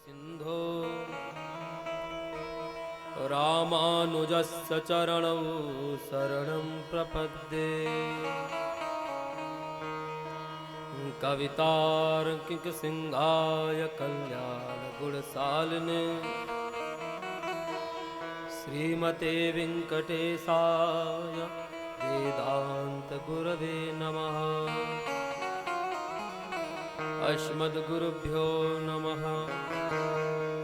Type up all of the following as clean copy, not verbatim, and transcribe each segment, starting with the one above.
सिंधो रामानुजस्य चरणौ शरणं प्रपद्ये। कवितार्किकसिंहाय कल्याणगुणशालिने श्रीमते वेंकटेशाय वेदांतगुरवे नमः। अस्मद्गुरुभ्यो नमः।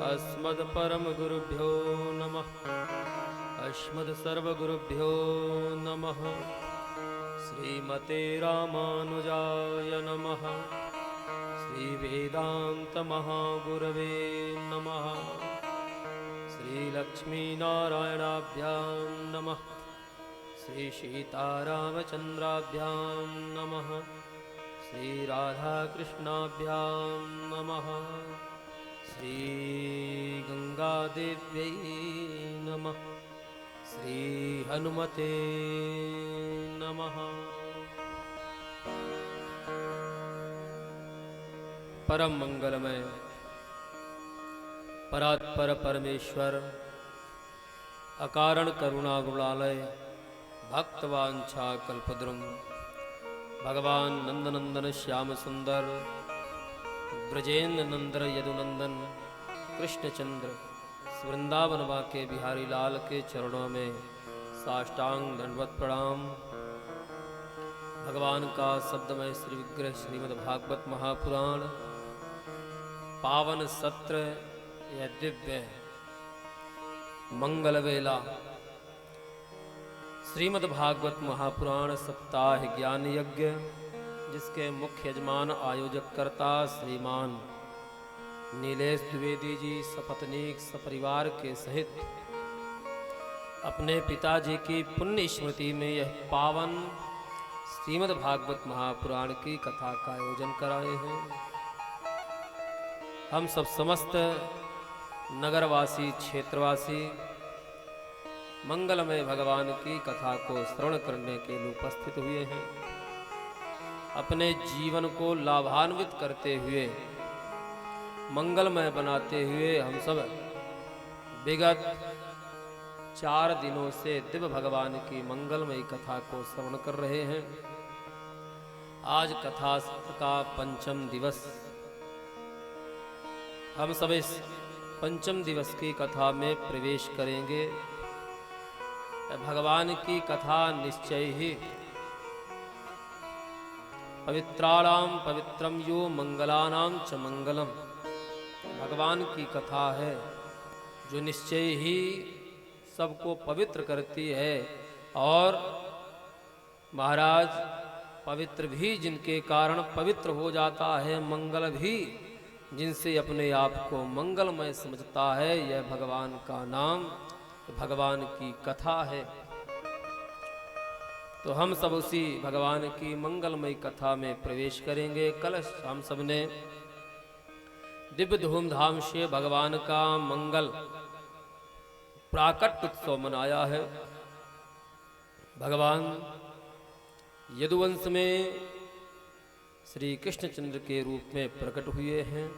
अस्मद्परमगुरुभ्यो नमः। अस्मद्सर्वगुरुभ्यो नमः। श्रीमते रामानुजाय नमः। श्रीवेदान्तमहागुरवे नमः। श्रीलक्ष्मीनारायणाभ्यां नमः। श्रीसीतारामचन्द्राभ्यां नमः। श्रीराधाकृष्णाभ्यां नमः। श्रीगंगादेव्यै नमः। श्रीहनुमते नमः। परम मंगलमय परात्पर परमेश्वर अकारण करुणा गुणालय भक्तवांछा कल्पद्रुम भगवान नंदनंदन श्याम सुंदर ब्रजेंद्र नंदन यदुनंदन कृष्णचंद्र वृंदावन के बिहारी लाल के चरणों में साष्टांग दंडवत प्रणाम। भगवान का शब्दमय श्री विग्रह श्रीमद् भागवत महापुराण पावन सत्र यह दिव्य मंगल वेला श्रीमद् भागवत महापुराण सप्ताह ज्ञान यज्ञ जिसके मुख्य यजमान आयोजक कर्ता श्रीमान नीलेश द्विवेदी जी सपत्नीक सपरिवार के सहित अपने पिताजी की पुण्य स्मृति में यह पावन श्रीमद् भागवत महापुराण की कथा का आयोजन कराए हैं। हम सब समस्त नगरवासी क्षेत्रवासी मंगलमय भगवान की कथा को श्रवण करने के लिए उपस्थित हुए हैं। अपने जीवन को लाभान्वित करते हुए मंगलमय बनाते हुए हम सब विगत 4 दिनों से दिव्य भगवान की मंगलमय कथा को श्रवण कर रहे हैं। आज कथा का पंचम दिवस। हम सब इस पंचम दिवस की कथा में प्रवेश करेंगे। भगवान की कथा निश्चय ही पवित्राणाम पवित्रम यो मंगलानाम च मंगलम भगवान की कथा है जो निश्चय ही सबको पवित्र करती है। और महाराज पवित्र भी जिनके कारण पवित्र हो जाता है, मंगल भी जिनसे अपने आप को मंगलमय समझता है, यह भगवान का नाम भगवान की कथा है। तो हम सब उसी भगवान की मंगलमय कथा में प्रवेश करेंगे। कल हम सब ने दिव्य धूमधाम से भगवान का मंगल प्राकट उत्सव मनाया है। भगवान यदुवंश में श्री कृष्णचंद्र के रूप में प्रकट हुए हैं।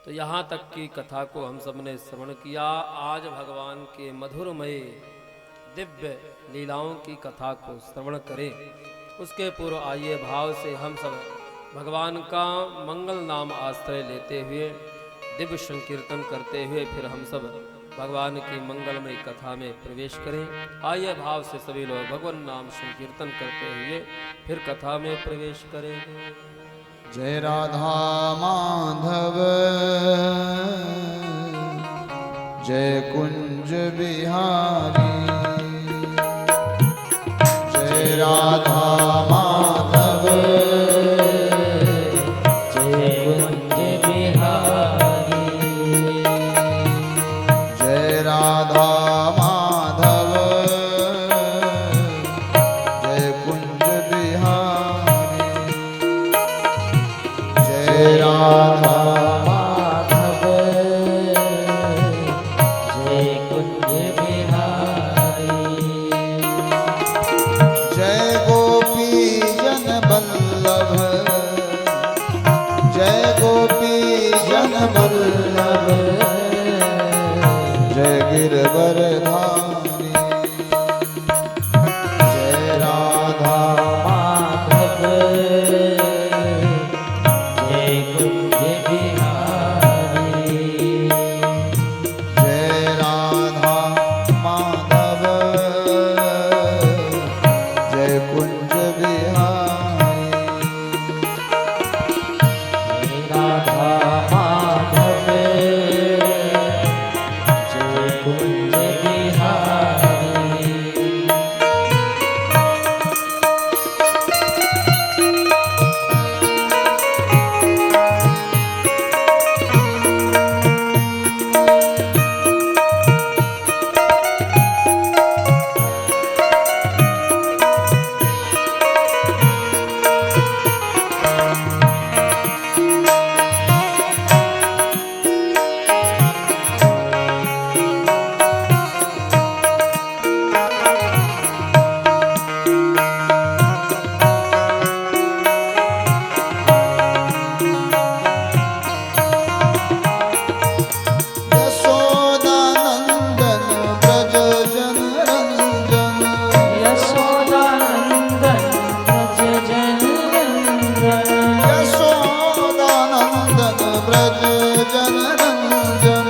तो यहाँ तक की कथा को हम सब ने श्रवण किया। आज भगवान के मधुरमय दिव्य लीलाओं की कथा को श्रवण करें। उसके पूर्व आइए भाव से हम सब भगवान का मंगल नाम आश्रय लेते हुए दिव्य संकीर्तन करते हुए फिर हम सब भगवान की मंगलमय कथा में प्रवेश करें। आइए भाव से सभी लोग भगवान नाम संकीर्तन करते हुए फिर कथा में प्रवेश करेंगे। जय राधा माधव जय कुंज बिहारी जय राधा माधव जय कुंज बिहारी जय राधा माधव जय कुंज बिहारी जय राधा माधव जय कुंज बिहारी जय गोपी जन बल्लभ जय गोपी जन जन वल्लभ जय गिरवर धारी जय राधा माधव जय कुंज बिहारी जय राधा माधव जय कुंज बिहारी राधा माधव जय कुंज बिहारी यशोदानंदन ब्रज जन रंजन यशोदानंदन ब्रज जन रंजन यशोदानंदन ब्रज जन रंजन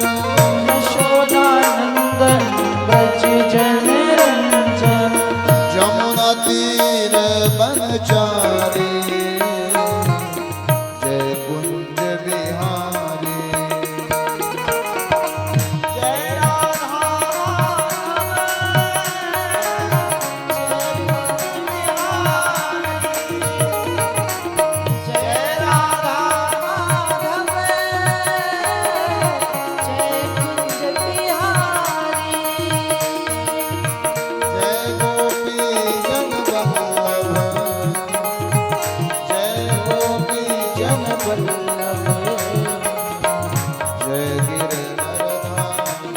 यशोदानंदन ब्रज जन रंजन जमुना तीर बनचारी जय कुंज बिहारी जय राधा जय राधा जय गोपी जन वल्लभ जय गोपी जन वल्लभ जय गिरधर धारी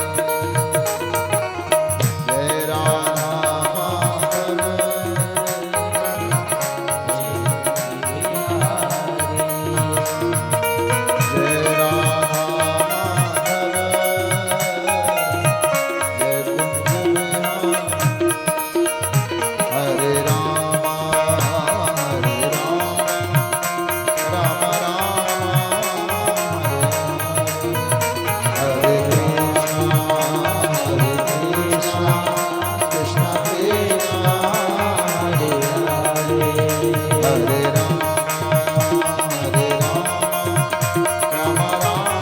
जय राधा माधव जय राधा माधव जय कुंज बिहारी हरे राम राम राम हरे कृष्ण कृष्ण कृष्ण हरे हरे हरे राम राम राम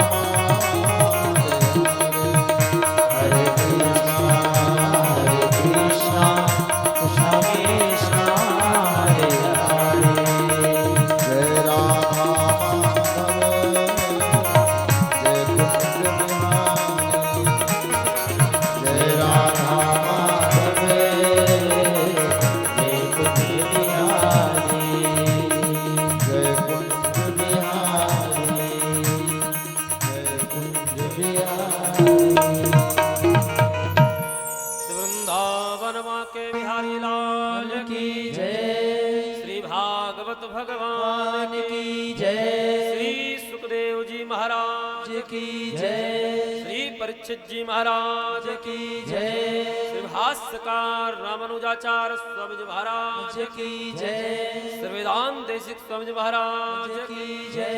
हरे कृष्ण कृष्ण कृष्ण हरे हरे जय राधा माधव जय कुंज बिहारी जय राधा माधव जय कुंज बिहारी जय कुंज बिहारी जय कुंज बिहारी वृंदावन माँ के बिहारी लाल की जय श्री भागवत भगवान की जय श्री सुखदेव जी महाराज की जय श्री परीक्षित जी महाराज की जय श्री भाष्यकार रामानुजाचार्य स्वामी जी महाराज की जय श्री वेदांत देशिक स्वामी जी महाराज की जय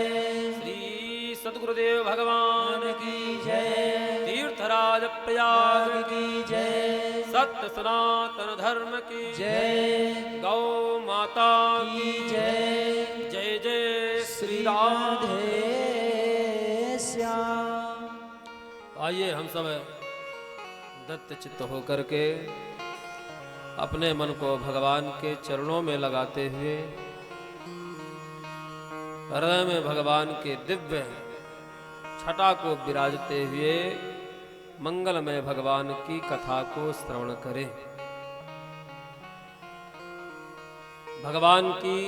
श्री सदगुरुदेव भगवान की जय तीर्थराज प्रयाग की जय सत्य सनातन धर्म की जय गौ माता की की जय जय जय श्री श्री राम। राधे श्याम आइए हम सब दत्त चित्त होकर के अपने मन को भगवान के चरणों में लगाते हुए हृदय में भगवान के दिव्य छटा को विराजते हुए मंगलमय भगवान की कथा को श्रवण करें। भगवान की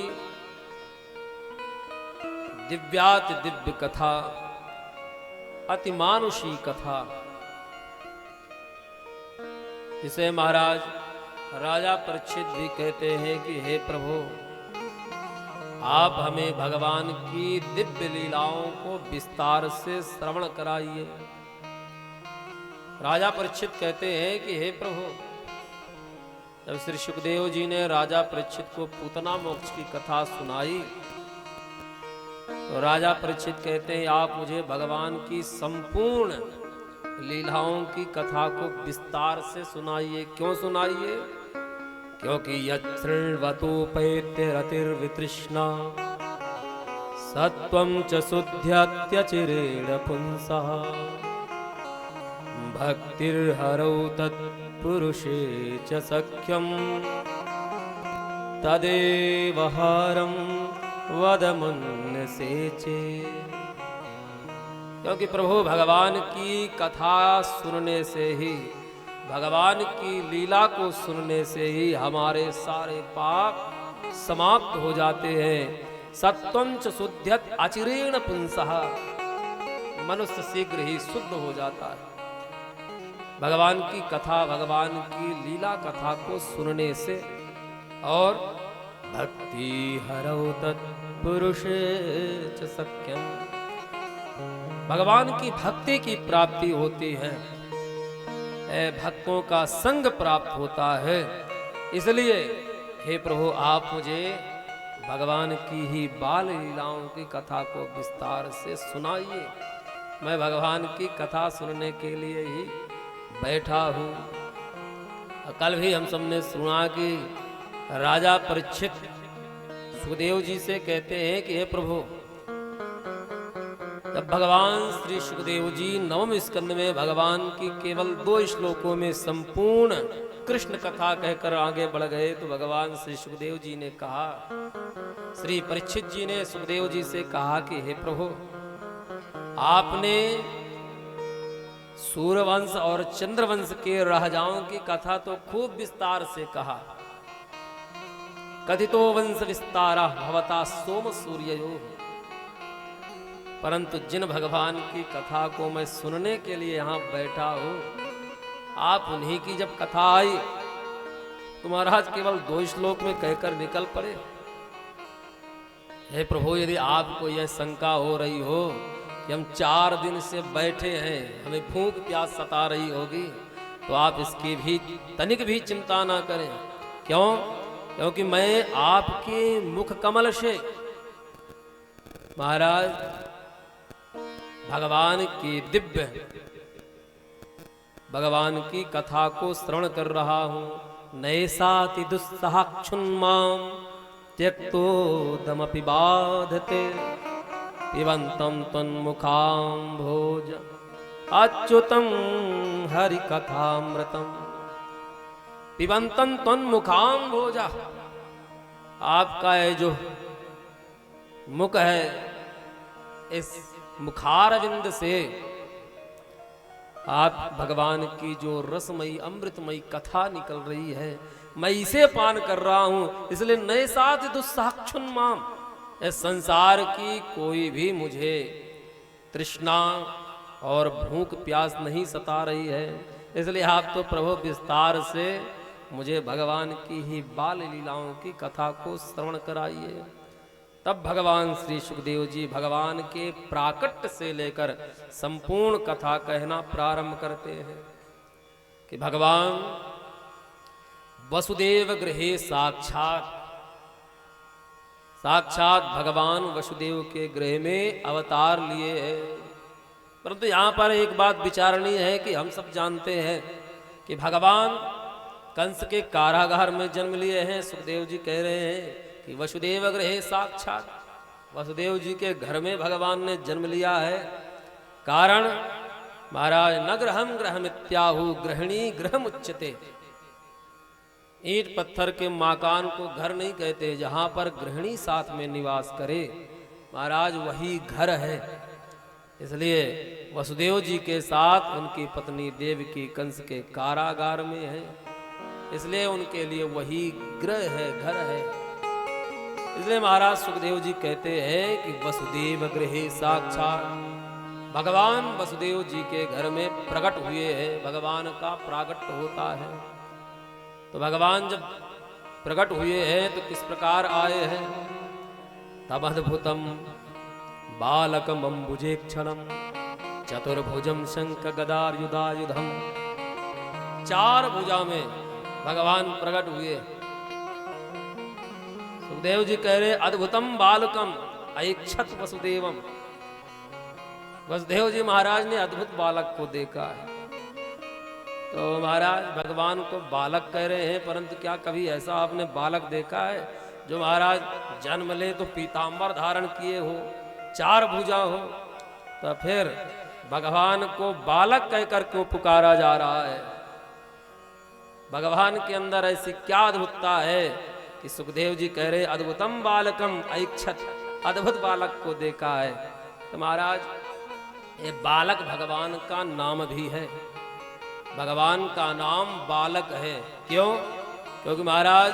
दिव्याति दिव्य कथा, अतिमानुषी कथा, जिसे महाराज राजा परीक्षित भी कहते हैं कि हे प्रभु, आप हमें भगवान की दिव्य लीलाओं को विस्तार से श्रवण कराइए। राजा परीक्षित कहते हैं कि हे प्रभु, जब श्री सुखदेव जी ने राजा परीक्षित को पूतना मोक्ष की कथा सुनाई तो राजा परीक्षित कहते हैं आप मुझे भगवान की संपूर्ण लीलाओं की कथा को विस्तार से सुनाइए। क्यों सुनाइए? क्योंकि यत्सृण्वतोपैत्य रतिर्वितृष्णा सत्वं च शुद्ध्यत्यचिरेण पुंसः भक्तिर्हरौ तत्पुरुषे च सख्यं तदेव हरं वद मुन्नसे चेत्। क्योंकि प्रभु भगवान की कथा सुनने से ही, भगवान की लीला को सुनने से ही हमारे सारे पाप समाप्त हो जाते हैं। सत्वं च शुद्ध्यत् अचिरेण पुंसः, मनुष्य शीघ्र ही शुद्ध हो जाता है भगवान की कथा, भगवान की लीला कथा को सुनने से। और भक्ति हरौ तत्पुरुषे च सख्यं, भगवान की भक्ति की प्राप्ति होती है, भक्तों का संग प्राप्त होता है। इसलिए हे प्रभु आप मुझे भगवान की ही बाल लीलाओं की कथा को विस्तार से सुनाइए। मैं भगवान की कथा सुनने के लिए ही बैठा हूँ। कल भी हम सबने सुना कि राजा परीक्षित सुखदेव जी से कहते हैं कि हे प्रभु, जब भगवान श्री सुखदेव जी नवम स्कंद में भगवान की केवल 2 श्लोकों में संपूर्ण कृष्ण कथा कहकर आगे बढ़ गए तो भगवान श्री सुखदेव जी ने कहा, श्री परीक्षित जी ने सुखदेव जी से कहा कि हे प्रभु, आपने सूर्यवंश और चंद्रवंश के राजाओं की कथा तो खूब विस्तार से कहा। कथितो वंश विस्तारा भवता सोम सूर्ययो, परंतु जिन भगवान की कथा को मैं सुनने के लिए यहाँ बैठा हूँ, आप उन्हीं की जब कथा आई तो महाराज केवल 2 श्लोक में कहकर निकल पड़े। हे प्रभु, यदि आपको यह शंका हो रही हो कि हम 4 दिन से बैठे हैं, हमें भूख प्यास सता रही होगी, तो आप इसकी भी तनिक भी चिंता ना करें। क्यों? क्योंकि मैं आपके मुख कमल से महाराज भगवान की दिव्य भगवान की कथा को श्रवण कर रहा हूं। नैसाति दुस्सहाक्षुन्मां त्यक्तोदमपि बाधते पिबन्तं तन्मुखाम्भोज अच्युतं हरिकथामृतम्। पिबन्तं तन्मुखाम्भोज, आपका ये जो मुख है, इस मुखारविंद से आप भगवान की जो रसमयी अमृतमयी कथा निकल रही है, मैं इसे पान कर रहा हूं। इसलिए नैसाति दुस्सहाक्षुन्मां, इस संसार की कोई भी मुझे तृष्णा और भूख प्यास नहीं सता रही है। इसलिए आप तो प्रभु विस्तार से मुझे भगवान की ही बाल लीलाओं की कथा को श्रवण कराइए। तब भगवान श्री सुखदेव जी भगवान के प्राकट्य से लेकर संपूर्ण कथा कहना प्रारंभ करते हैं कि भगवान वसुदेव गृहे साक्षात भगवान वसुदेव के गृह में अवतार लिए हैं। परंतु यहाँ पर एक बात विचारणीय है कि हम सब जानते हैं कि भगवान कंस के कारागार में जन्म लिए हैं। सुखदेव जी कह रहे हैं कि वसुदेव गृहे साक्षात, वसुदेव जी के घर में भगवान ने जन्म लिया है। कारण महाराज न गृहम गृहमित्याहु गृहिणी गृहमुच्यते, ईंट पत्थर के मकान को घर नहीं कहते, जहां पर गृहिणी साथ में निवास करे महाराज वही घर है। इसलिए वसुदेव जी के साथ उनकी पत्नी देवकी कंस के कारागार में है, इसलिए उनके लिए वही गृह है, घर है। इसलिए महाराज सुखदेव जी कहते हैं कि वसुदेव गृहे साक्षात, भगवान वसुदेव जी के घर में प्रकट हुए हैं। भगवान का प्रागट्य होता है तो भगवान जब प्रकट हुए हैं तो किस प्रकार आए हैं? तमद्भुतम बालकम अम्बुजेक्षणम चतुर्भुजम शंख गदायुधायुधम। चार भुजा में भगवान प्रकट हुए। सुखदेव जी कह रहे अद्भुतम बालकम ऐक्षत वसुदेवम। वसुदेव जी महाराज ने अद्भुत बालक को देखा है। तो महाराज भगवान को बालक कह रहे हैं, परंतु क्या कभी ऐसा आपने बालक देखा है जो महाराज जन्म ले तो पीतांबर धारण किए हो, चार भुजा हो, तो फिर भगवान को बालक कहकर क्यों पुकारा जा रहा है? भगवान के अंदर ऐसी क्या अद्भुतता है कि सुखदेव जी कह रहे अद्भुतम बालकम ऐक्षत, अद्भुत बालक को देखा है। तो महाराज ये बालक भगवान का नाम भी है। भगवान का नाम बालक है। क्यों? क्योंकि महाराज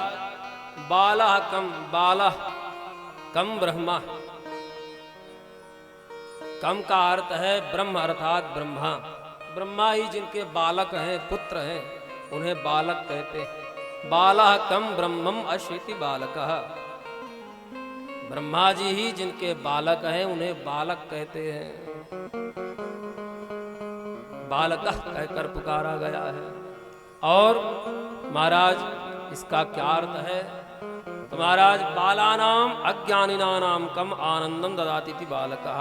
बालः कम ब्रह्मा। कम का अर्थ है ब्रह्म अर्थात ब्रह्मा। ब्रह्मा ही जिनके बालक हैं, पुत्र हैं, उन्हें बालक कहते हैं। बालः कम ब्रह्मम अशीति बालकः। ब्रह्मा जी ही जिनके बालक हैं उन्हें बालक कहते हैं। बालकः कहकर पुकारा गया है। और महाराज इसका क्या अर्थ है? तो महाराज बालानाम अज्ञानिनानाम कम आनंदम ददाति इति बालकः।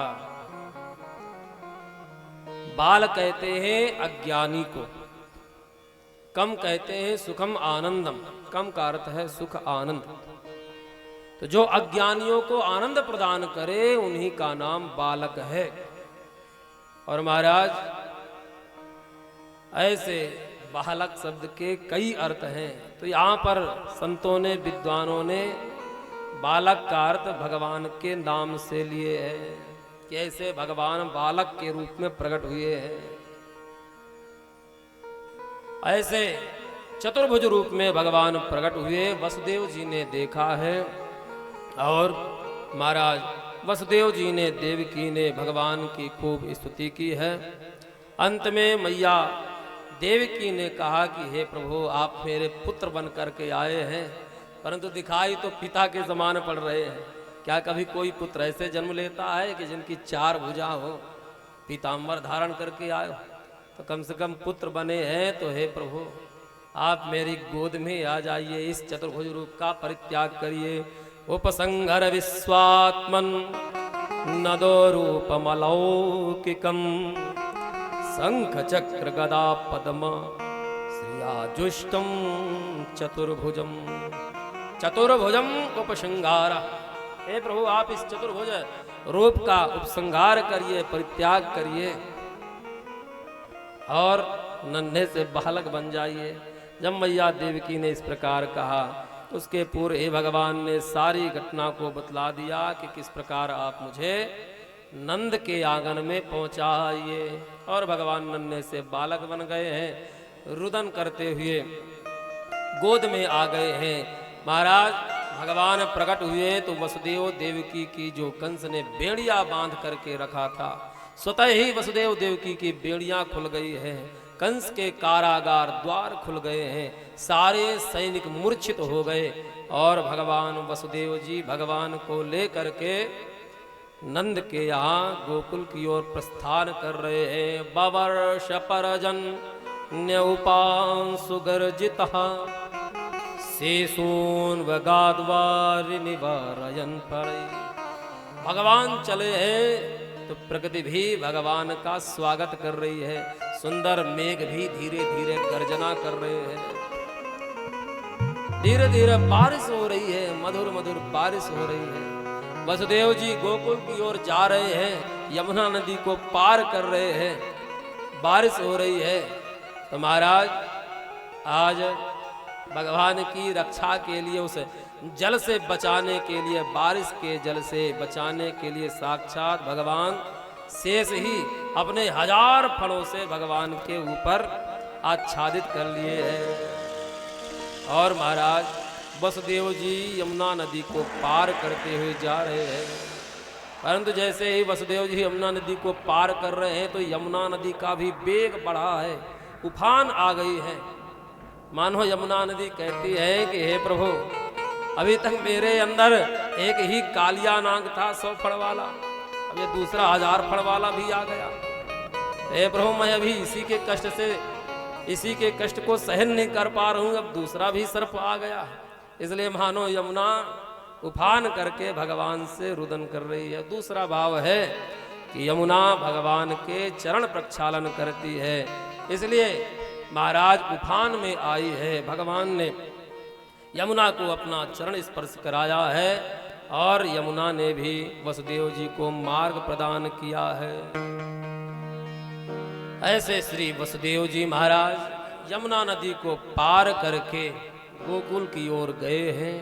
बाल कहते हैं अज्ञानी को, कम कहते हैं सुखम आनंदम। कम का अर्थ है सुख आनंद। तो जो अज्ञानियों को आनंद प्रदान करे उन्हीं का नाम बालक है। और महाराज ऐसे बालक शब्द के कई अर्थ हैं। तो यहाँ पर संतों ने, विद्वानों ने बालक का अर्थ भगवान के नाम से लिए है कि ऐसे भगवान बालक के रूप में प्रकट हुए हैं। ऐसे चतुर्भुज रूप में भगवान प्रकट हुए, वसुदेव जी ने देखा है। और महाराज वसुदेव जी ने, देवकी ने भगवान की खूब स्तुति की है। अंत में मैया देवकी ने कहा कि हे प्रभु, आप मेरे पुत्र बन करके आए हैं, परंतु दिखाई तो पिता के समान पड़ रहे हैं। क्या कभी कोई पुत्र ऐसे जन्म लेता है कि जिनकी चार भुजा हो, पीतांबर धारण करके आए हो? तो कम से कम पुत्र बने हैं तो हे प्रभु आप मेरी गोद में आ जाइए, इस चतुर्भुज रूप का परित्याग करिए। उपसंहर विश्वात्मन नदो रूपमलौकिकम शंख चक्र गदा पद्म श्रियाजुष्टम चतुर्भुजम। चतुर्भुजम उपसंहार। हे प्रभु आप इस चतुर्भुज रूप का उपसंहार करिए, परित्याग करिए और नन्हे से बालक बन जाइए। जब मैया देवकी ने इस प्रकार कहा तो उसके पूर्व हे भगवान ने सारी घटना को बतला दिया कि किस प्रकार आप मुझे नंद के आंगन में पहुंचाइए। और भगवान नन्हे से बालक बन गए हैं, रुदन करते हुए गोद में आ गए हैं। महाराज भगवान प्रकट हुए तो वसुदेव देवकी की जो कंस ने बेड़ियां बांध करके रखा था, स्वतः ही वसुदेव देवकी की बेड़ियां खुल गई हैं। कंस के कारागार द्वार खुल गए हैं, सारे सैनिक मूर्छित हो गए और भगवान वसुदेव जी भगवान को लेकर के नंद के यहाँ गोकुल की ओर प्रस्थान कर रहे हैं। बवर्ष परजन न्यौपांशु गर्जितः शेषून वगाद्वार निवारयन पड़े। भगवान चले हैं तो प्रकृति भी भगवान का स्वागत कर रही है। सुंदर मेघ भी धीरे धीरे गर्जना कर रहे हैं। धीरे धीरे बारिश हो रही है, मधुर मधुर बारिश हो रही है। वसुदेव जी गोकुल की ओर जा रहे हैं, यमुना नदी को पार कर रहे हैं, बारिश हो रही है। तो महाराज आज भगवान की रक्षा के लिए, उस जल से बचाने के लिए, बारिश के जल से बचाने के लिए साक्षात भगवान शेष ही अपने 1000 फणों से भगवान के ऊपर आच्छादित कर लिए हैं। और महाराज वसुदेव जी यमुना नदी को पार करते हुए जा रहे हैं। परंतु जैसे ही वसुदेव जी यमुना नदी को पार कर रहे हैं तो यमुना नदी का भी वेग बढ़ा है, उफान आ गई है। मानो यमुना नदी कहती है कि हे प्रभु अभी तक मेरे अंदर एक ही कालिया नाग था 100 फड़ वाला, अब ये दूसरा 1000 फड़ वाला भी आ गया। हे प्रभु मैं अभी इसी के कष्ट से, इसी के कष्ट को सहन नहीं कर पा रहा हूं, अब दूसरा भी सर्प आ गया। इसलिए मानो यमुना उफान करके भगवान से रुदन कर रही है। दूसरा भाव है कि यमुना भगवान के चरण प्रक्षालन करती है, इसलिए महाराज उफान में आई है। भगवान ने यमुना को अपना चरण स्पर्श कराया है और यमुना ने भी वसुदेव जी को मार्ग प्रदान किया है। ऐसे श्री वसुदेव जी महाराज यमुना नदी को पार करके गोकुल की ओर गए हैं।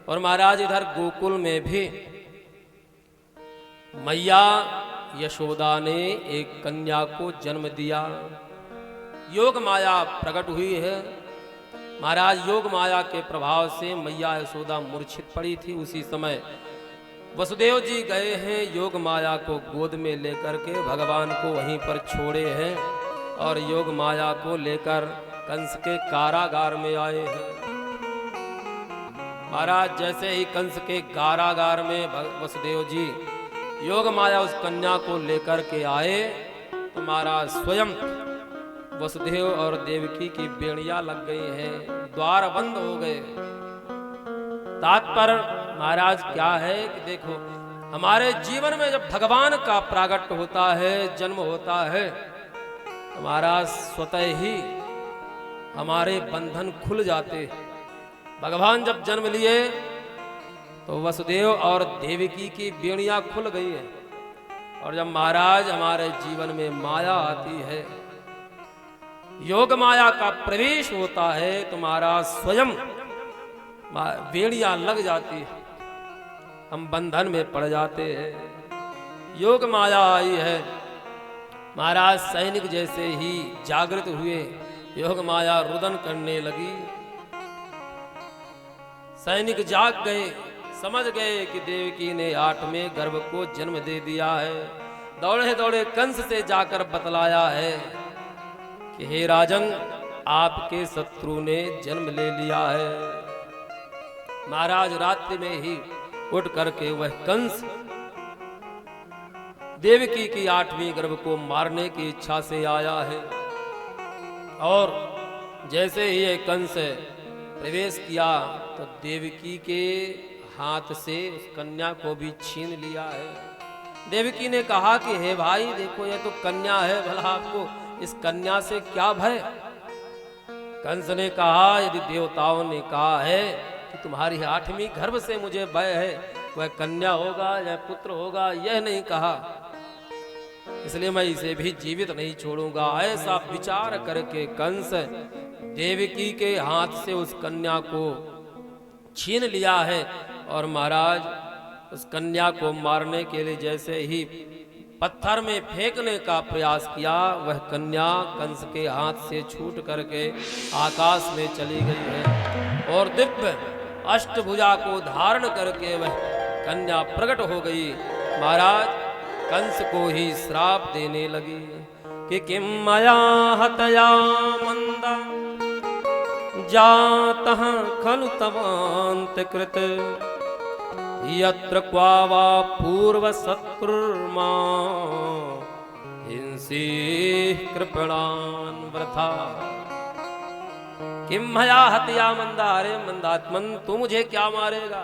और महाराज इधर गोकुल में भी मैया यशोदा ने एक कन्या को जन्म दिया। योग माया प्रकट हुई है। महाराज योग माया के प्रभाव से मैया यशोदा मूर्छित पड़ी थी। उसी समय वसुदेव जी गए हैं, योग माया को गोद में लेकर के भगवान को वहीं पर छोड़े हैं और योग माया को लेकर कंस के कारागार में आए हैं। महाराज जैसे ही कंस के कारागार में वसुदेव जी योग माया उस कन्या को लेकर के आए तो महाराज स्वयं वसुदेव और देवकी की बेड़ियां लग गई हैं, द्वार बंद हो गए। तात्पर्य महाराज क्या है कि देखो हमारे जीवन में जब भगवान का प्रागट्य होता है, जन्म होता है, तो महाराज स्वतः ही हमारे बंधन खुल जाते। भगवान जब जन्म लिए तो वसुदेव और देवकी की बेड़ियां खुल गई है। और जब महाराज हमारे जीवन में माया आती है, योग माया का प्रवेश होता है, तो महाराज स्वयं बेड़ियां लग जाती है, हम बंधन में पड़ जाते हैं। योग माया आई है। महाराज सैनिक जैसे ही जागृत हुए, योग माया रुदन करने लगी। सैनिक जाग गए, समझ गए कि देवकी ने 8वें गर्भ को जन्म दे दिया है। दौड़े दौड़े कंस से जाकर बतलाया है कि हे राजन, आपके शत्रु ने जन्म ले लिया है। महाराज रात्रि में ही उठ करके वह कंस देवकी की 8वीं गर्भ को मारने की इच्छा से आया है। और जैसे ही यह कंस प्रवेश किया तो देवकी के हाथ से उस कन्या को भी छीन लिया है। देवकी ने कहा कि हे भाई देखो ये तो कन्या है, भला आपको इस कन्या से क्या भय। कंस ने कहा यदि देवताओं ने कहा है कि तुम्हारी 8वीं गर्भ से मुझे भय है, वह कन्या होगा या पुत्र होगा, यह नहीं कहा, इसलिए मैं इसे भी जीवित नहीं छोड़ूंगा। ऐसा विचार करके कंस देवकी के हाथ से उस कन्या को छीन लिया है। और महाराज उस कन्या को मारने के लिए जैसे ही पत्थर में फेंकने का प्रयास किया, वह कन्या कंस के हाथ से छूट करके आकाश में चली गई है। और दिव्य अष्टभुजा को धारण करके वह कन्या प्रकट हो गई। महाराज कंस को ही श्राप देने लगी कि किम मया हतया मंदा जातः खलु तवान्त यत्र क्वा वा पूर्व सत्कुर्मा हिंसी कृपणान वृथा। किम मया हतया मंदा, अरे मंदात्मन तू मुझे क्या मारेगा,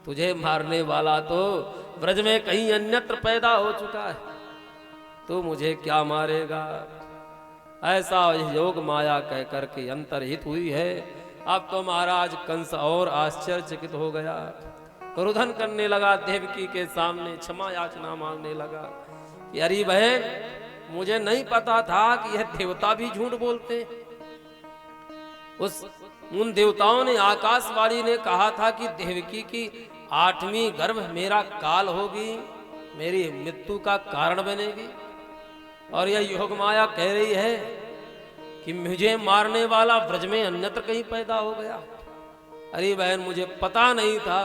तुझे मारने वाला तो ब्रज में कहीं अन्यत्र पैदा हो चुका है, तू मुझे क्या मारेगा। ऐसा योग माया कह करके अंतर्हित हुई है। अब तो महाराज कंस और आश्चर्यचकित हो गया, रुदन करने लगा, देवकी के सामने क्षमा याचना मांगने लगा कि अरे बहन मुझे नहीं पता था कि यह देवता भी झूठ बोलते। उन देवताओं ने, आकाशवाणी ने कहा था कि देवकी की 8वीं गर्भ मेरा काल होगी, मेरी मृत्यु का कारण बनेगी। और यह योग माया कह रही है कि मुझे मारने वाला ब्रज में अन्यत्र कहीं पैदा हो गया। अरे बहन मुझे पता नहीं था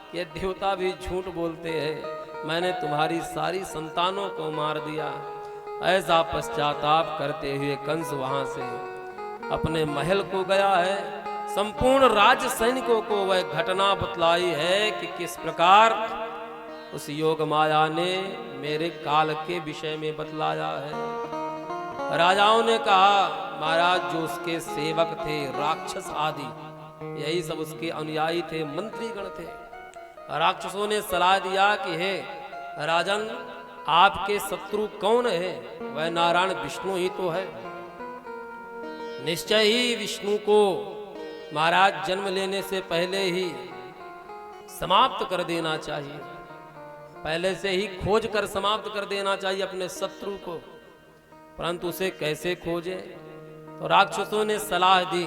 कि ये देवता भी झूठ बोलते हैं, मैंने तुम्हारी सारी संतानों को मार दिया। ऐसा पश्चाताप करते हुए कंस वहां से अपने महल को गया है, संपूर्ण राज्य सैनिकों को वह घटना बतलाई है कि किस प्रकार उस योग माया ने मेरे काल के विषय में बतलाया है। राजाओं ने कहा महाराज जो उसके सेवक थे राक्षस आदि यही सब उसके अनुयायी थे, मंत्रीगण थे। राक्षसों ने सलाह दिया कि हे राजन आपके शत्रु कौन है? वह नारायण विष्णु ही तो है। निश्चय ही विष्णु को महाराज जन्म लेने से पहले ही समाप्त कर देना चाहिए, पहले से ही खोज कर समाप्त कर देना चाहिए अपने शत्रु को, परंतु उसे कैसे खोजे? तो राक्षसों ने सलाह दी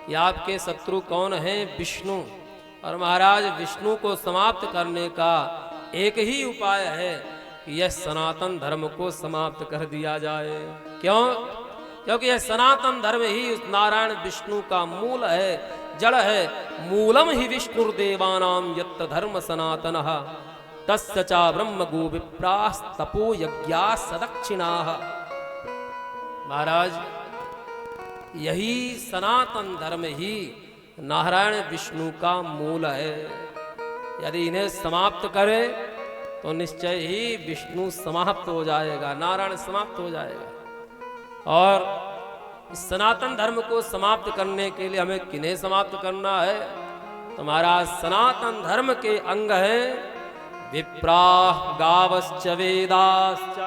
कि आपके शत्रु कौन हैं? विष्णु। और महाराज विष्णु को समाप्त करने का एक ही उपाय है कि यह सनातन धर्म को समाप्त कर दिया जाए। क्यों? क्योंकि यह सनातन धर्म ही उस नारायण विष्णु का मूल है, जड़ है। मूलम ही विष्णुर्देवानाम यत्र धर्म सनातनः तस्य च ब्रह्म गो विप्रास् तपो यज्ञा सदक्षिणाः। महाराज यही सनातन धर्म ही नारायण विष्णु का मूल है। यदि इन्हें समाप्त करे तो निश्चय ही विष्णु समाप्त हो जाएगा, नारायण समाप्त हो जाएगा। और इस सनातन धर्म को समाप्त करने के लिए हमें किन्हें समाप्त करना है? तो महाराज सनातन धर्म के अंग हैं विप्राः गावश्च वेदाश्च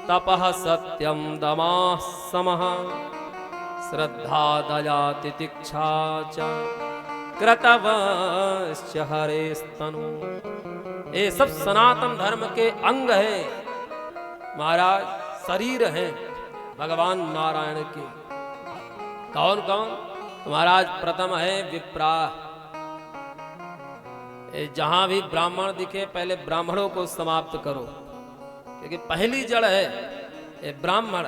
तपः सत्यम दमाः समः श्रद्धा दया तितिक्षा च क्रतवश्च हरेस्तनु। ये सब सनातन धर्म के अंग हैं महाराज, शरीर हैं भगवान नारायण के। कौन कौन? तो महाराज प्रथम है विप्राः। जहां भी ब्राह्मण दिखे पहले ब्राह्मणों को समाप्त करो, क्योंकि पहली जड़ है ये ब्राह्मण।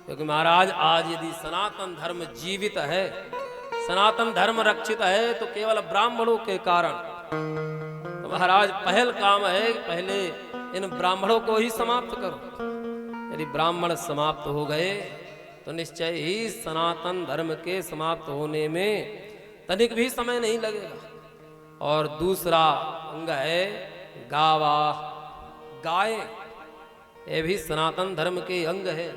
क्योंकि महाराज आज यदि सनातन धर्म जीवित है, सनातन धर्म रक्षित है तो केवल ब्राह्मणों के कारण। तो महाराज पहल काम है पहले इन ब्राह्मणों को ही समाप्त करो। यदि ब्राह्मण समाप्त हो गए तो निश्चय ही सनातन धर्म के समाप्त होने में तनिक भी समय नहीं लगेगा। और दूसरा अंग है गावा, गाय। ये भी सनातन धर्म के अंग है।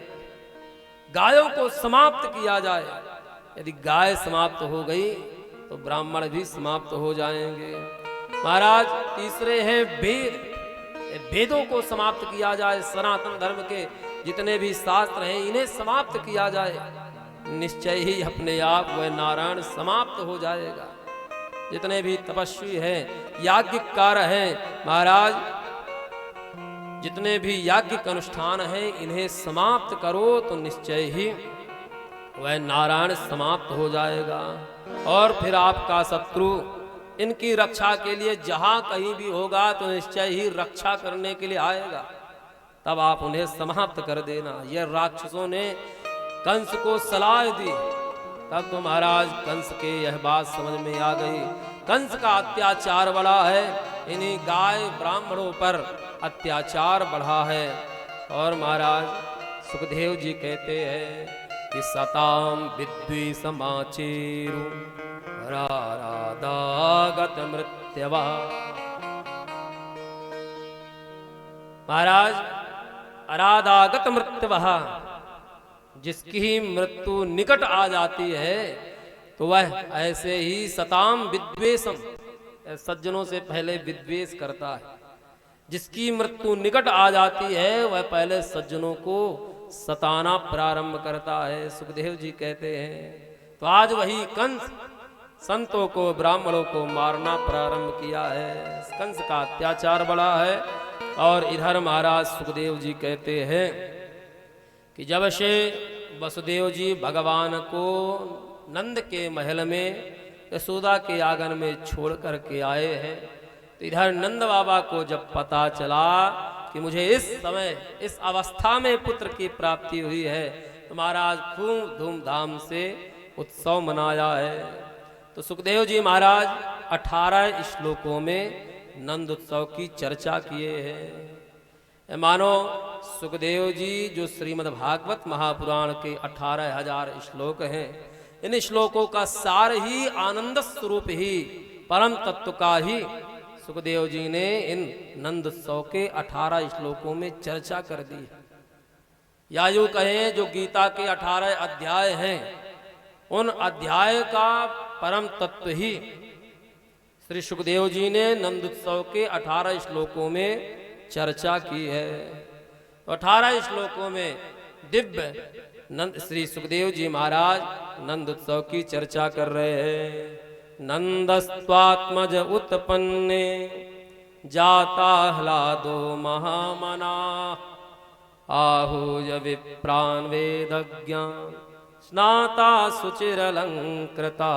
गायों को समाप्त किया जाए। यदि गाय समाप्त हो गई तो ब्राह्मण भी समाप्त हो जाएंगे। महाराज तीसरे हैं वेद। वेदों को समाप्त किया जाए। सनातन धर्म के जितने भी शास्त्र हैं इन्हें समाप्त किया जाए, निश्चय ही अपने आप वह नारायण समाप्त हो जाएगा। जितने भी तपस्वी हैं, याज्ञकार हैं महाराज, जितने भी याज्ञिक अनुष्ठान हैं इन्हें समाप्त करो तो निश्चय ही वह नारायण समाप्त हो जाएगा। और फिर आपका शत्रु इनकी रक्षा के लिए जहां कहीं भी होगा तो निश्चय ही रक्षा करने के लिए आएगा, तब आप उन्हें समाप्त कर देना। यह राक्षसों ने कंस को सलाह दी, तब तो महाराज कंस के यह बात समझ में आ गई। कंस का अत्याचार बढ़ा है, इन्हीं गाय ब्राह्मणों पर अत्याचार बढ़ा है। और महाराज सुखदेव जी कहते हैं कि सताम विद्वेषमाचेरु रारादागत मृत्यवा। महाराज अरादागत मृत्यवः, जिसकी मृत्यु निकट आ जाती है तो वह ऐसे ही सताम विद्वेषम, सज्जनों से पहले विद्वेष करता है। जिसकी मृत्यु निकट आ जाती है वह पहले सज्जनों को सताना प्रारंभ करता है। सुखदेव जी कहते हैं तो आज वही कंस संतों को ब्राह्मणों को मारना प्रारंभ किया है। कंस का अत्याचार बढ़ा है। और इधर महाराज सुखदेव जी कहते हैं कि जब से वसुदेव जी भगवान को नंद के महल में यशोदा के आंगन में छोड़ करके आए हैं, तो इधर नंद बाबा को जब पता चला कि मुझे इस समय इस अवस्था में पुत्र की प्राप्ति हुई है, तो महाराज खूब धूमधाम से उत्सव मनाया है। तो सुखदेव जी महाराज 18 श्लोकों में नंद उत्सव की चर्चा किए हैं। मानो सुखदेव जी जो श्रीमद् भागवत महापुराण के 18,000 श्लोक हैं, इन श्लोकों का सार ही आनंद स्वरूप ही परम तत्व का ही सुखदेव जी ने इन नंद उत्सव के 18 श्लोकों में चर्चा कर दी है। या यूं कहें जो गीता के 18 अध्याय हैं, उन अध्याय का परम तत्व ही श्री सुखदेव जी ने नंद उत्सव के 18 श्लोकों में चर्चा की है। तो 18 श्लोकों में दिव्य नंद श्री सुखदेव जी महाराज नंद उत्सव की चर्चा कर रहे हैं। नंदस्त्वात्मज उत्पन्ने जाता ह्लादो महामना आहूय विप्रान् वेदज्ञान् स्नाता शुचिरलंकृता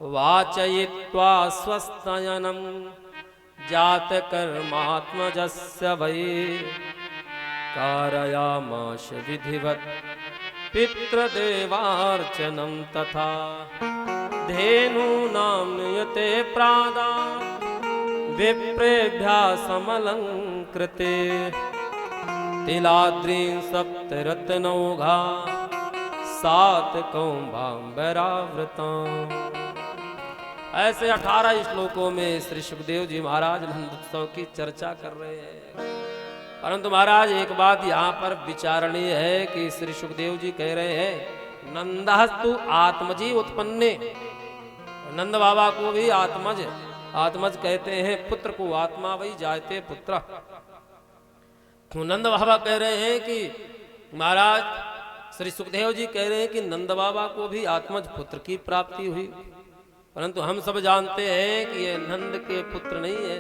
वाचयित्वा स्वस्तयनं जातकर्मात्मजस्य वै कारयामाश विधिवत् पितृदेवार्चनं तथा धेनूनां नियते प्रादा विप्रेभ्यासमलंकृते तिलाद्रीं सप्तरत्नौघा सात कौम्भाम्बरावृतां। ऐसे 18 श्लोकों में श्री सुखदेव जी महाराज नंद उत्सव की चर्चा कर रहे हैं। परंतु महाराज एक बात यहाँ पर विचारणीय है कि श्री सुखदेव जी कह रहे हैं नंदस्तु आत्मजी उत्पन्ने। नंद बाबा को भी आत्मज कहते हैं, पुत्र को आत्मा वही जायते पुत्र। नंद बाबा कह रहे हैं कि महाराज श्री सुखदेव जी कह रहे हैं कि नंद बाबा को भी आत्मज पुत्र की प्राप्ति हुई। परंतु हम सब जानते हैं कि ये नंद के पुत्र नहीं है,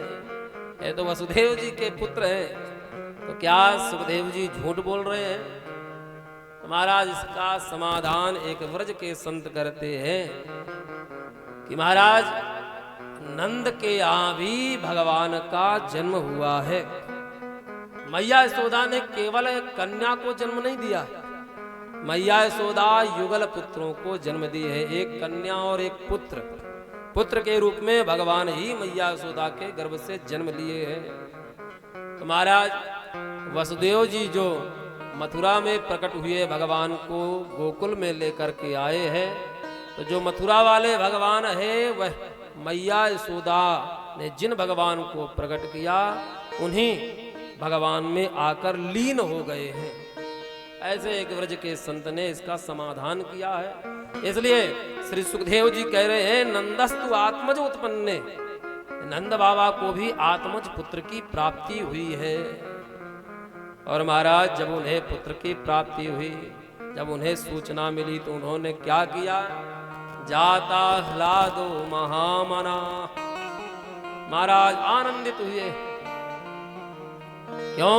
ये तो वसुदेव जी के पुत्र हैं। तो क्या सुखदेव जी झूठ बोल रहे हैं? तो महाराज इसका समाधान एक व्रज के संत करते हैं कि महाराज नंद के यहाँ भी भगवान का जन्म हुआ है। मैया यशोदा ने केवल कन्या को जन्म नहीं दिया, मैया यशोदा युगल पुत्रों को जन्म दी है, एक कन्या और एक पुत्र। पुत्र के रूप में भगवान ही मैया यशोदा के गर्भ से जन्म लिए हैं। तो महाराज वसुदेव जी जो मथुरा में प्रकट हुए भगवान को गोकुल में लेकर के आए हैं, तो जो मथुरा वाले भगवान है वह मैया यशोदा ने जिन भगवान को प्रकट किया उन्हीं भगवान में आकर लीन हो गए हैं। ऐसे एक व्रज के संत ने इसका समाधान किया है। इसलिए श्री सुखदेव जी कह रहे हैं नंदस्तु आत्मज उत्पन्ने, नंद बाबा को भी आत्मज पुत्र की प्राप्ति हुई है। और महाराज जब उन्हें पुत्र की प्राप्ति हुई, जब उन्हें सूचना मिली तो उन्होंने क्या किया? जाता ह्लादो महामना, महाराज आनंदित हुए। क्यों?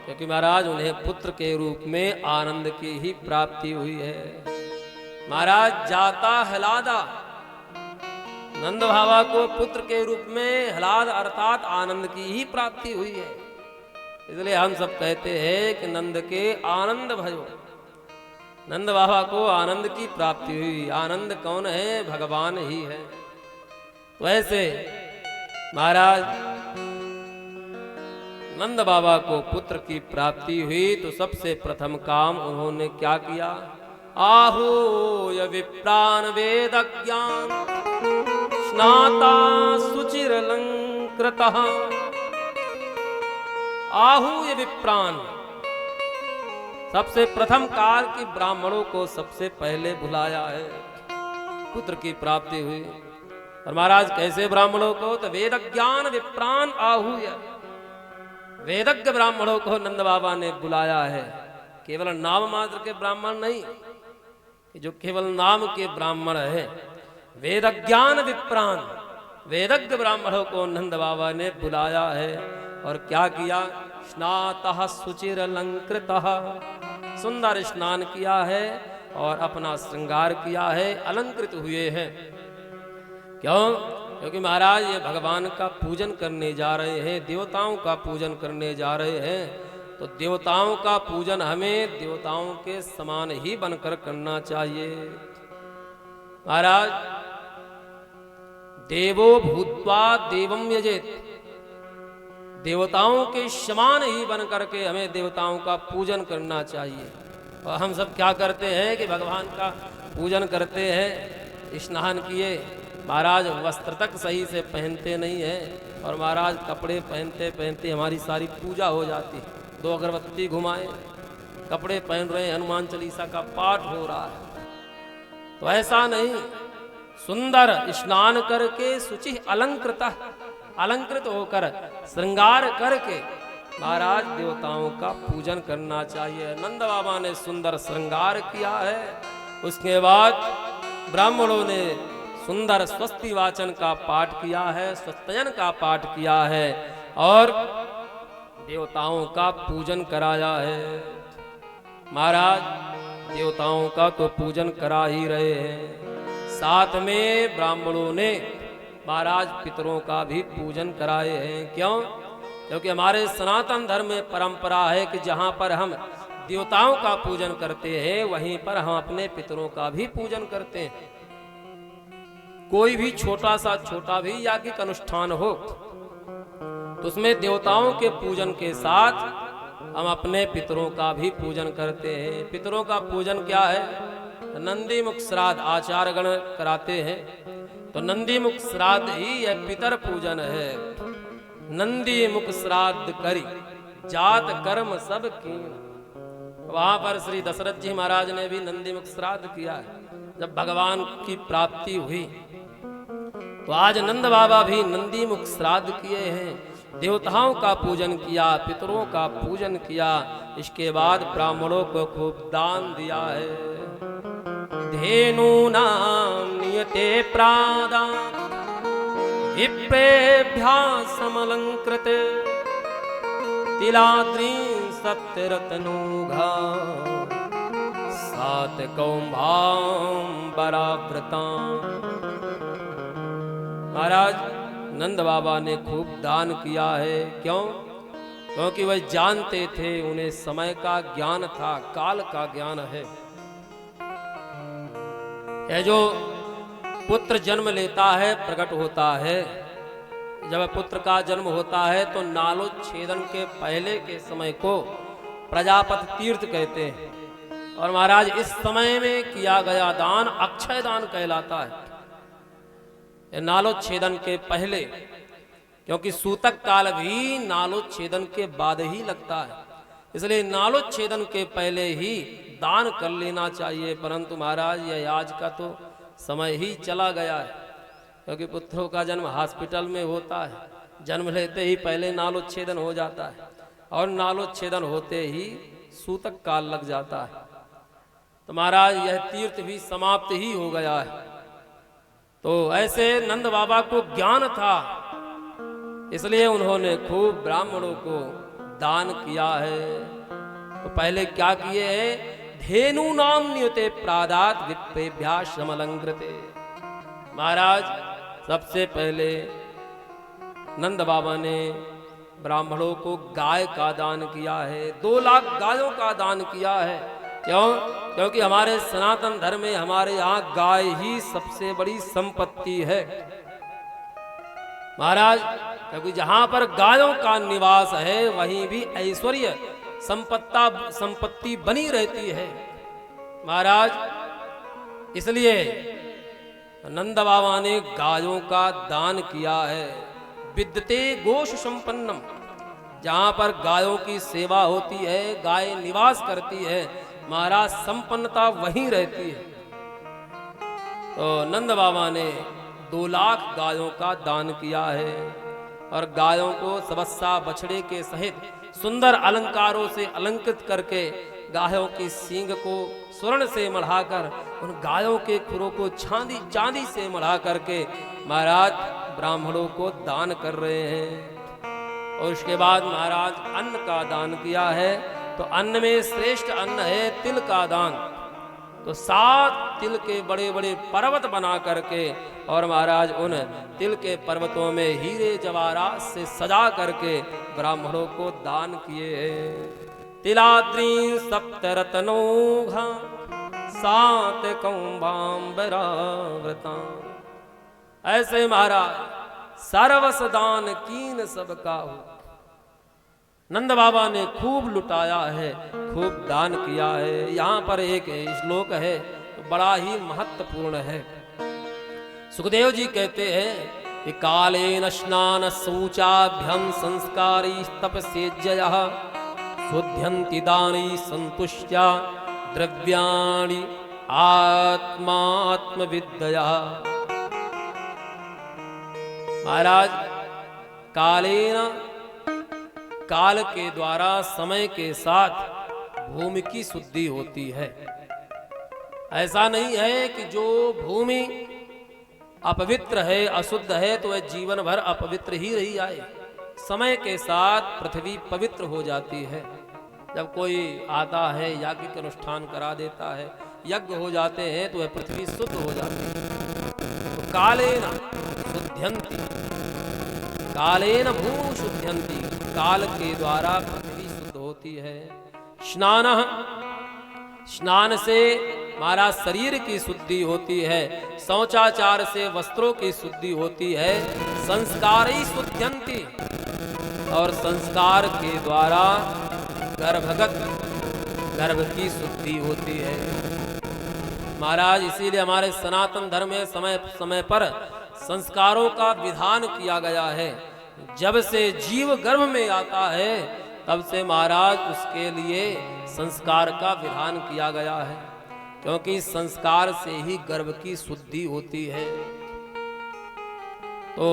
क्योंकि महाराज उन्हें पुत्र के रूप में आनंद की ही प्राप्ति हुई है। महाराज जाता ह्लादा, नंद बाबा को पुत्र के रूप में ह्लाद अर्थात आनंद की ही प्राप्ति हुई है। इसलिए हम सब कहते हैं कि नंद के आनंद भयो, नंद बाबा को आनंद की प्राप्ति हुई। आनंद कौन है? भगवान ही है। वैसे महाराज नंद बाबा को पुत्र की प्राप्ति हुई तो सबसे प्रथम काम उन्होंने क्या किया? आहूय विप्रान् वेदज्ञान् स्नाता शुचिरलंकृतः। आहूय विप्रान्, सबसे प्रथम काल की ब्राह्मणों को सबसे पहले बुलाया है, पुत्र की प्राप्ति हुई। और महाराज कैसे ब्राह्मणों को? तो वेदज्ञान विप्रान् आहूय, वेदज्ञ ब्राह्मणों को नंद बाबा ने बुलाया है। केवल नाम मात्र के ब्राह्मण नहीं, जो केवल नाम के ब्राह्मण है। वेदज्ञान विप्रान्, वेदज्ञ ब्राह्मणों को नंद बाबा ने बुलाया है। और क्या किया? स्नातः शुचिरलंकृतः, सुंदर स्नान किया है और अपना श्रृंगार किया है, अलंकृत हुए हैं। क्यों? क्योंकि महाराज ये भगवान का पूजन करने जा रहे हैं, देवताओं का पूजन करने जा रहे हैं। तो देवताओं का पूजन हमें देवताओं के समान ही बनकर करना चाहिए। महाराज देवो भूत्वा देवं यजेत, देवताओं के समान ही बन करके हमें देवताओं का पूजन करना चाहिए। और हम सब क्या करते हैं कि भगवान का पूजन करते हैं, स्नान किए, महाराज वस्त्र तक सही से पहनते नहीं हैं और महाराज कपड़े पहनते पहनते हमारी सारी पूजा हो जाती। 2 अगरबत्ती घुमाए, कपड़े पहन रहे हैं, हनुमान चालीसा का पाठ हो रहा है। तो ऐसा नहीं, सुंदर स्नान करके शुचि अलंकृत होकर श्रृंगार करके महाराज देवताओं का पूजन करना चाहिए। नंद बाबा ने सुंदर श्रृंगार किया है। उसके बाद ब्राह्मणों ने सुंदर स्वस्ति वाचन का पाठ किया है, स्वस्तयन का पाठ किया है और देवताओं का पूजन कराया है। महाराज देवताओं का तो पूजन करा ही रहे हैं, साथ में ब्राह्मणों ने महाराज पितरों का भी पूजन कराए हैं। क्यों? क्योंकि हमारे सनातन धर्म में परंपरा है कि जहाँ पर हम देवताओं का पूजन करते हैं वहीं पर हम अपने पितरों का भी पूजन करते हैं। कोई भी छोटा भी याज्ञिक अनुष्ठान हो तो उसमें देवताओं के पूजन के साथ हम अपने पितरों का भी पूजन करते हैं। पितरों का पूजन क्या है? नंदी मुख श्राद्ध आचार्यगण कराते हैं, तो नंदी मुख श्राद्ध ही यह पितर पूजन है। नंदी मुख श्राद्ध करी जात कर्म सब कीन। वहां पर श्री दशरथ जी महाराज ने भी नंदी मुख श्राद्ध किया है। जब भगवान की प्राप्ति हुई तो आज नंद बाबा भी नंदी मुख श्राद्ध किए हैं, देवताओं का पूजन किया, पितरों का पूजन किया। इसके बाद ब्राह्मणों को खूब दान दिया है। धेनु नाम नियते प्रादान विप्रेभ्यासमलंकृत तिलाद्री सप्तरत्नोघा 7 कौम्भांबरावृता। महाराज नंद बाबा ने खूब दान किया है। क्यों? क्योंकि वह जानते थे, उन्हें समय का ज्ञान था, काल का ज्ञान है। यह जो पुत्र जन्म लेता है, प्रकट होता है, जब पुत्र का जन्म होता है तो नालोच्छेदन के पहले के समय को प्रजापति तीर्थ कहते हैं। और महाराज इस समय में किया गया दान अक्षय दान कहलाता है, नालोच्छेदन के पहले, क्योंकि सूतक काल भी नालोच्छेदन के बाद ही लगता है, इसलिए नालोच्छेदन के पहले ही दान कर लेना चाहिए। परंतु महाराज यह आज का तो समय ही चला गया है, क्योंकि पुत्रों का जन्म हॉस्पिटल में होता है, जन्म लेते ही पहले नालोच्छेदन हो जाता है और नालोच्छेदन होते ही सूतक काल लग जाता है। तो महाराज यह तीर्थ भी समाप्त ही हो गया है। तो ऐसे नंद बाबा को ज्ञान था, इसलिए उन्होंने खूब ब्राह्मणों को दान किया है। तो पहले क्या किए हैं? धेनु नाम नियते प्रादात विप्रेभ्यासमलंकृते। महाराज सबसे पहले नंद बाबा ने ब्राह्मणों को गाय का दान किया है। 2 लाख गायों का दान किया है। क्यों? क्योंकि हमारे सनातन धर्म में हमारे यहाँ गाय ही सबसे बड़ी संपत्ति है। महाराज क्योंकि जहां पर गायों का निवास है वहीं भी ऐश्वर्य संपत्ति बनी रहती है। महाराज इसलिए नंद बाबा ने गायों का दान किया है। विद्यते गोश संपन्नम, जहां पर गायों की सेवा होती है, गाय निवास करती है, महाराज संपन्नता वहीं रहती है। तो नंद बाबा ने 2 लाख गायों का दान किया है और गायों को सबस्सा बछड़े के सहित सुंदर अलंकारों से अलंकृत करके गायों की सींग को स्वर्ण से मढ़ाकर, उन गायों के खुरों को चांदी से मढ़ा करके महाराज ब्राह्मणों को दान कर रहे हैं। और उसके बाद महाराज अन्न का दान किया है। तो अन्न में श्रेष्ठ अन्न है तिल का दान। तो 7 तिल के बड़े बड़े पर्वत बना करके और महाराज उन तिल के पर्वतों में हीरे जवाहरात से सजा करके ब्राह्मणों को दान किए हैं। तिलाद्री सप्तरत्नोघा 7 कौम्भांबरावृता। ऐसे महाराज सर्वस दान कीन सबका हो। नंद बाबा ने खूब लुटाया है, खूब दान किया है। यहाँ पर एक श्लोक है, तो बड़ा ही महत्वपूर्ण है। सुखदेव जी कहते हैं कि कालेन स्नान शौचाभ्यम संस्कारी तपसेज्ययः शुद्ध्यन्ति दानैः संतुष्ट्या द्रव्याणि आत्मात्मविद्या। महाराज, कालेन, काल के द्वारा, समय के साथ भूमि की शुद्धि होती है। ऐसा नहीं है कि जो भूमि अपवित्र है, अशुद्ध है, तो वह जीवन भर अपवित्र ही रही आए। समय के साथ पृथ्वी पवित्र हो जाती है। जब कोई आता है, याज्ञिक अनुष्ठान करा देता है, यज्ञ हो जाते हैं, तो वह पृथ्वी शुद्ध हो जाती है। तो कालेन शुद्ध्यन्ति, कालेन भूमि शुद्ध्यन्ति, काल के द्वारा पृथ्वी शुद्ध होती है। स्नान, स्नान से हमारा शरीर की शुद्धि होती है। शौचाचार से वस्त्रों की शुद्धि होती है। संस्कार ही शुद्ध्यन्ति, और संस्कार के द्वारा गर्भगत, गर्भ की शुद्धि होती है। महाराज, इसीलिए हमारे सनातन धर्म में समय समय पर संस्कारों का विधान किया गया है। जब से जीव गर्भ में आता है, तब से महाराज उसके लिए संस्कार का विधान किया गया है, क्योंकि संस्कार से ही गर्भ की शुद्धि होती है। तो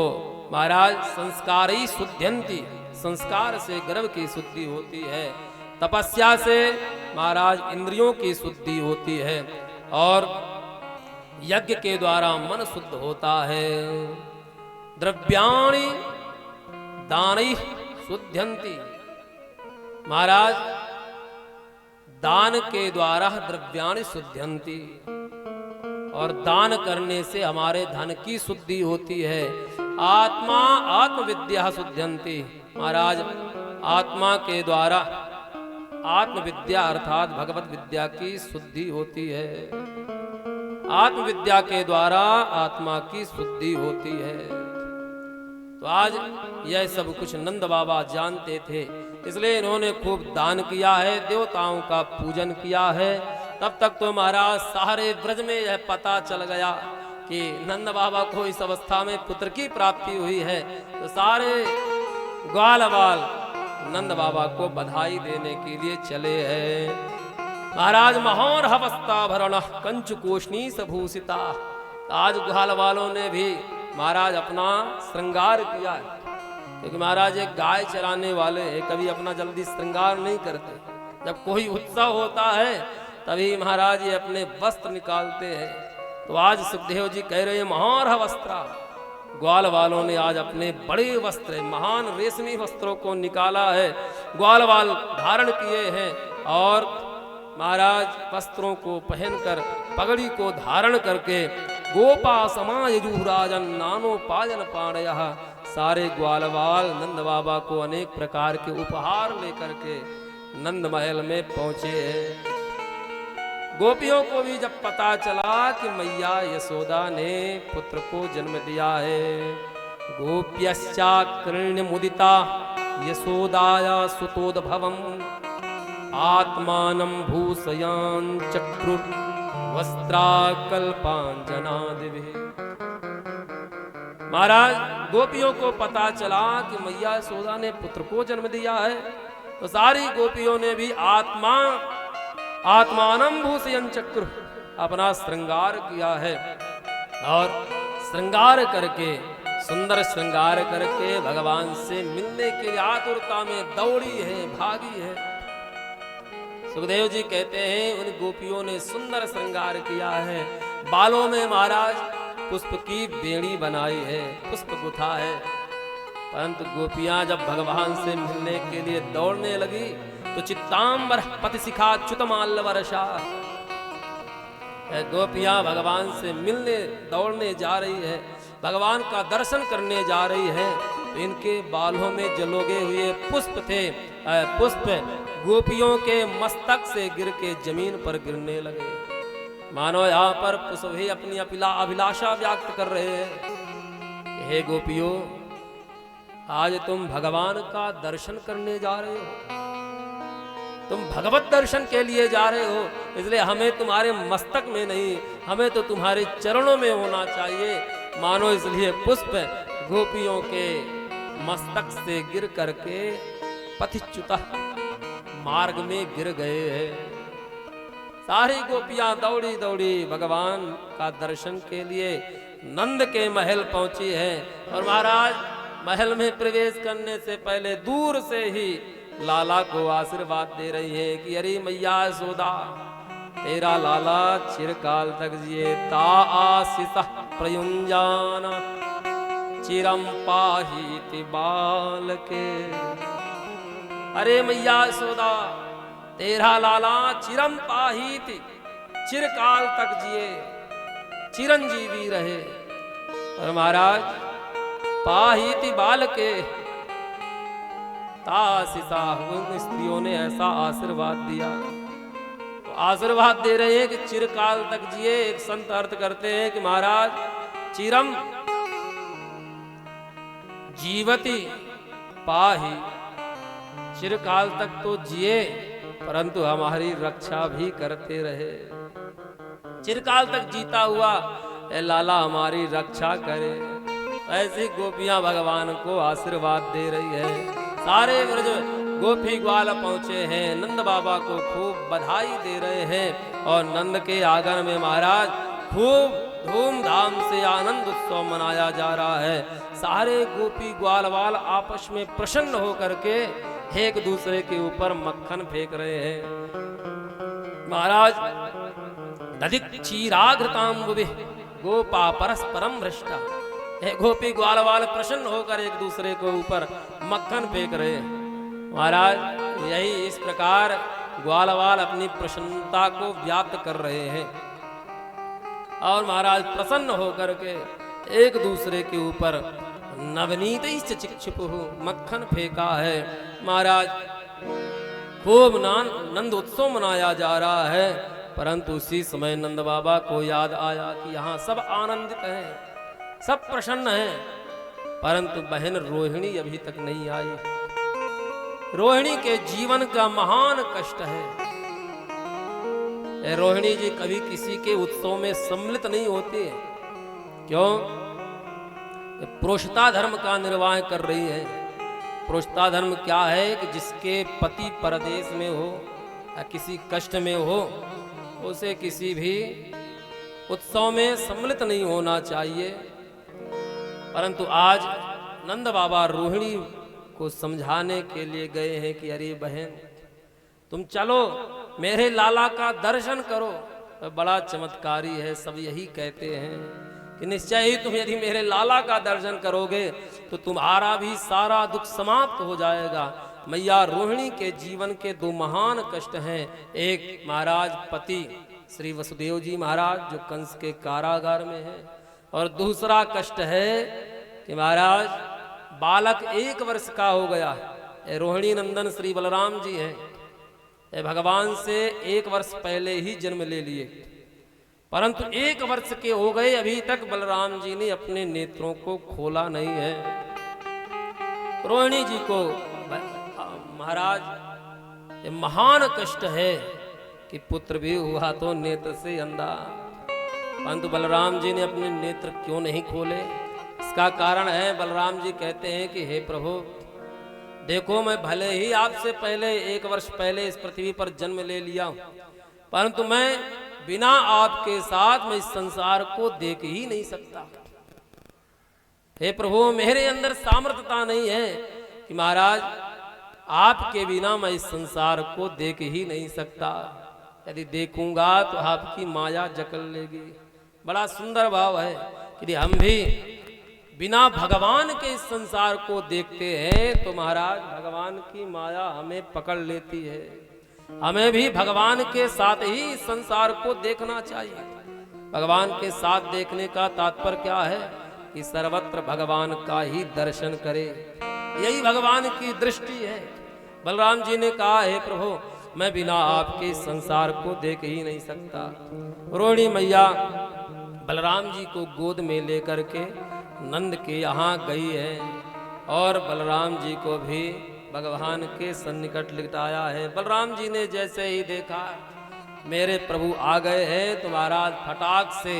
महाराज, संस्कार ही शुद्ध्यन्ति, संस्कार से गर्भ की शुद्धि होती है। तपस्या से महाराज इंद्रियों की शुद्धि होती है, और यज्ञ के द्वारा मन शुद्ध होता है। द्रव्याणि दानैः शुद्ध्यन्ति, महाराज दान के द्वारा द्रव्याणि शुद्ध्यन्ति, और दान करने से हमारे धन की शुद्धि होती है। आत्मा आत्मविद्या शुद्ध्यन्ति, महाराज आत्मा के द्वारा आत्मविद्या अर्थात भगवत विद्या की शुद्धि होती है। आत्मविद्या के द्वारा आत्मा की शुद्धि होती है। तो आज यह सब कुछ नंद बाबा जानते थे, इसलिए इन्होंने खूब दान किया है, देवताओं का पूजन किया है। तब तक तो महाराज सारे ब्रज में यह पता चल गया कि नंद बाबा को इस अवस्था में पुत्र की प्राप्ति हुई है। तो सारे ग्वाल बाल नंद बाबा को बधाई देने के लिए चले हैं। महाराज महोर हवस्ता भरण कंचुकोष्णी सभूषिता, आज ग्वाल वालों ने भी महाराज अपना श्रृंगार किया है, क्योंकि महाराज एक गाय चराने वाले हैं, कभी अपना जल्दी श्रृंगार नहीं करते। जब कोई उत्सव होता है तभी महाराज ये अपने वस्त्र निकालते हैं। तो आज सुखदेव जी कह रहे हैं महोर हवस्त्रा, ग्वाल वालों ने आज अपने बड़े वस्त्र, महान रेशमी वस्त्रों को निकाला है, ग्वाल वाल धारण किए हैं, और महाराज वस्त्रों को पहनकर, पगड़ी को धारण करके गोपा समायुराजन नानो पाजन पाणयः, सारे ग्वालवाल नंद बाबा को अनेक प्रकार के उपहार लेकर के नंद महल में पहुंचे हैं। गोपियों को भी जब पता चला कि मैया यशोदा ने पुत्र को जन्म दिया है, गोप्यश्चाकृण्य मुदिता यशोदाया सुतोद्भवम् आत्मानं भूषयान चक्रुर वस्त्राकल्पांजनादिभिः। महाराज गोपियों को पता चला कि मैया यशोदा ने पुत्र को जन्म दिया है, तो सारी गोपियों ने भी आत्मानं भूषयन् चक्र, अपना श्रृंगार किया है, और श्रृंगार करके, सुंदर श्रृंगार करके भगवान से मिलने के लिए आतुरता में दौड़ी है, भागी है। सुखदेव जी कहते हैं उन गोपियों ने सुंदर श्रृंगार किया है, बालों में महाराज पुष्प की बेड़ी बनाई है, पुष्प गुथा है, परंतु गोपियां जब भगवान से मिलने के लिए दौड़ने लगी तो चित्तांबर पतिशिखा च्युतमाल्य वर्षा, गोपियां भगवान से मिलने दौड़ने जा रही है, भगवान का दर्शन करने जा रही है, तो इनके बालों में जलोगे हुए पुष्प थे, पुष्प गोपियों के मस्तक से गिर के जमीन पर गिरने लगे। मानो यहाँ पर पुष्प भी अपनी अभिलाषा व्यक्त कर रहे हैं, हे गोपियों, आज तुम भगवान का दर्शन करने जा रहे हो, तुम भगवत दर्शन के लिए जा रहे हो, इसलिए हमें तुम्हारे मस्तक में नहीं, हमें तो तुम्हारे चरणों में होना चाहिए। मानो इसलिए पुष्प गोपियों के मस्तक से गिर करके पथिच्युता मार्ग में गिर गए हैं। सारी गोपियां दौड़ी दौड़ी भगवान का दर्शन के लिए नंद के महल पहुंची हैं। और महाराज महल में प्रवेश करने से पहले दूर से ही लाला को आशीर्वाद दे रही है कि अरे मैया यशोदा, तेरा लाला चिरकाल तक जिए, ता आशीष प्रयुंजान चिरम पाहिति बाल के। अरे मैया यशोदा, तेरा लाला चिरम पाहिति, चिरकाल तक जिए, चिरंजीवी रहे। और महाराज पाहिति बाल के तासिसा, उन स्त्रियों ने ऐसा आशीर्वाद दिया। तो आशीर्वाद दे रहे हैं कि चिरकाल तक जिए। एक संत अर्थ करते हैं कि महाराज चिरम जीवति पाहि, चिरकाल तक तो जिए परंतु हमारी रक्षा भी करते रहे। चिरकाल तक जीता हुआ ए लाला हमारी रक्षा करे। ऐसी गोपियां भगवान को आशीर्वाद दे रही है। सारे व्रज गोपी ग्वाल पहुंचे हैं, नंद बाबा को खूब बधाई दे रहे हैं। और नंद के आंगन में महाराज खूब धूमधाम से आनंद उत्सव मनाया जा रहा है। सारे गोपी ग्वालवाल आपस में प्रसन्न होकर के एक दूसरे के ऊपर मक्खन फेंक रहे हैं। महाराज दधिक क्षीराघृताम्बुभि गोपा परस्परम भ्रष्टा, गोपी ग्वालवाल प्रसन्न होकर एक दूसरे के ऊपर मक्खन फेंक रहे हैं। महाराज यही इस प्रकार ग्वालवाल अपनी प्रसन्नता को व्याप्त कर रहे हैं। और महाराज प्रसन्न होकर के एक दूसरे के ऊपर नवनीत चिक्षुपु मक्खन फेंका है। महाराज खूब नंद उत्सव मनाया जा रहा है। परंतु उसी समय नंद बाबा को याद आया कि यहाँ सब आनंदित हैं, सब प्रसन्न हैं, परंतु बहन रोहिणी अभी तक नहीं आई। रोहिणी के जीवन का महान कष्ट है। रोहिणी जी कभी किसी के उत्सव में सम्मिलित नहीं होती है। क्यों? प्रोषता धर्म का निर्वाह कर रही है। प्रोषता धर्म क्या है कि जिसके पति परदेश में हो या किसी कष्ट में हो, उसे किसी भी उत्सव में सम्मिलित नहीं होना चाहिए। परंतु आज नंद बाबा रोहिणी को समझाने के लिए गए हैं कि अरे बहन तुम चलो मेरे लाला का दर्शन करो। बड़ा चमत्कारी है, सब यही कहते हैं कि निश्चय ही तुम यदि मेरे लाला का दर्शन करोगे तो तुम्हारा भी सारा दुख समाप्त हो जाएगा। मैया रोहिणी के जीवन के दो महान कष्ट हैं। एक महाराज पति श्री वसुदेव जी महाराज जो कंस के कारागार में है, और दूसरा कष्ट है कि महाराज बालक 1 वर्ष का हो गया। रोहिणी नंदन श्री बलराम जी हैं, भगवान से 1 वर्ष पहले ही जन्म ले लिए, परंतु 1 वर्ष के हो गए, अभी तक बलराम जी ने अपने नेत्रों को खोला नहीं है। रोहिणी जी को महाराज ये महान कष्ट है कि पुत्र भी हुआ तो नेत्र से अंधा, परंतु बलराम जी ने अपने नेत्र क्यों नहीं खोले? इसका कारण है, बलराम जी कहते हैं कि हे प्रभु देखो, मैं भले ही आपसे पहले 1 वर्ष पहले इस पृथ्वी पर जन्म ले लिया, परंतु मैं बिना आपके साथ मैं इस संसार को देख ही नहीं सकता। हे प्रभु मेरे अंदर सामर्थ्यता नहीं है कि महाराज आपके बिना मैं इस संसार को देख ही नहीं सकता। यदि देखूंगा तो आपकी माया जकड़ लेगी। बड़ा सुंदर भाव है कि हम भी बिना भगवान के इस संसार को देखते हैं तो महाराज भगवान की माया हमें पकड़ लेती है। हमें भी भगवान के साथ ही इस संसार को देखना चाहिए। भगवान के साथ देखने का तात्पर्य क्या है कि सर्वत्र भगवान का ही दर्शन करे, यही भगवान की दृष्टि है। बलराम जी ने कहा हे प्रभु मैं बिना आपके इस संसार को देख ही नहीं सकता। रोहिणी मैया बलराम जी को गोद में लेकर के नंद के यहाँ गई है और बलराम जी को भी भगवान के सन्निकट लिटाया है। बलराम जी ने जैसे ही देखा मेरे प्रभु आ गए हैं। तो महाराज फटाक से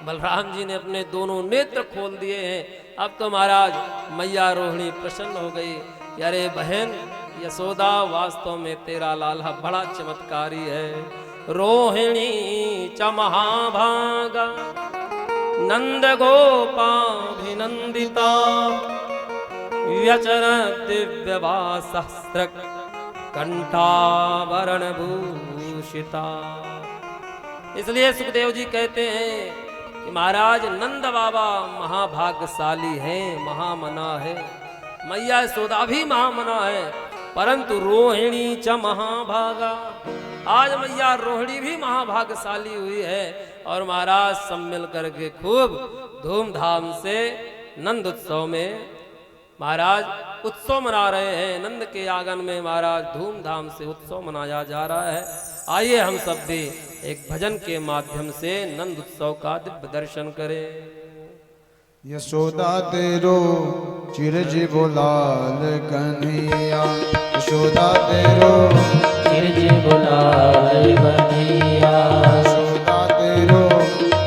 बलराम जी ने अपने दोनों नेत्र खोल दिए हैं। अब तो महाराज मैया रोहिणी प्रसन्न हो गई कि अरे बहन यशोदा, वास्तव में तेरा लाला बड़ा चमत्कारी है। रोहिणी च महाभागा नंद गोपाभिनंदिता व्यचर दिव्य सहस्र कंठाभरण भूषिता। इसलिए सुखदेव जी कहते हैं कि महाराज नंद बाबा महाभाग्यशाली हैं, महामना है। मैया यशोदा भी महामना है, परंतु रोहिणी च महाभागा, आज मैया रोहिणी भी महाभाग्यशाली हुई है। और महाराज सब मिल करके खूब धूमधाम से नंद उत्सव में महाराज उत्सव मना रहे हैं। नंद के आंगन में महाराज धूमधाम से उत्सव मनाया जा रहा है। आइए हम सब भी एक भजन के माध्यम से नंद उत्सव का दिव्य दर्शन करें। यशोदा तेरो चिरजीव लाल कन्हैया, यशोदा तेरो चिरजीव लाल कन्हैया, यशोदा तेरो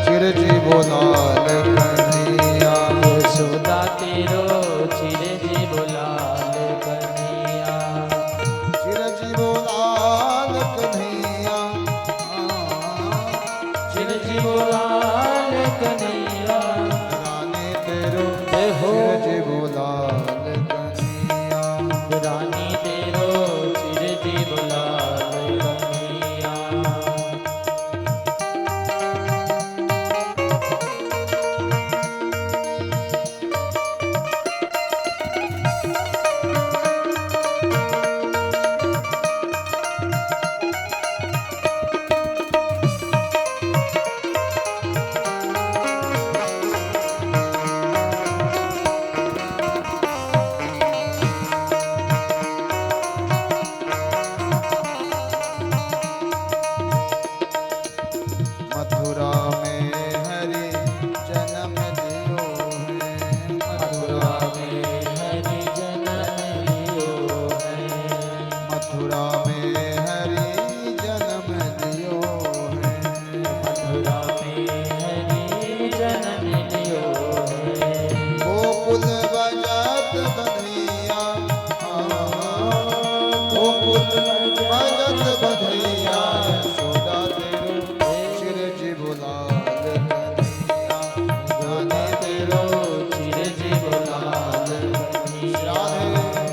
चिरजीव लाल कन्हैया, यशोदा तेरो चिरजीव लाल कन्हैया, चिरजीव लाल कन्हैया, चिरजीव लाल कन्हैया, रानी तेरो जय हो चिरजीव लाल कन्हैया, रानी तेरो चिरजीव लाल कन्हैया। मथुरा में हरि जन्म लियो है, मथुरा में हरि जन्म लियो है, मथुरा में हरि जन्म लियो है, मथुरा में हरि जन्म लियो है, गोकुल बजत बधैया, गोकुल बजत बधैया, यशोदा तेरो चिरजीव लाल कन्हैया, रानी तेरो चिरजीव लाल कन्हैया। राधे।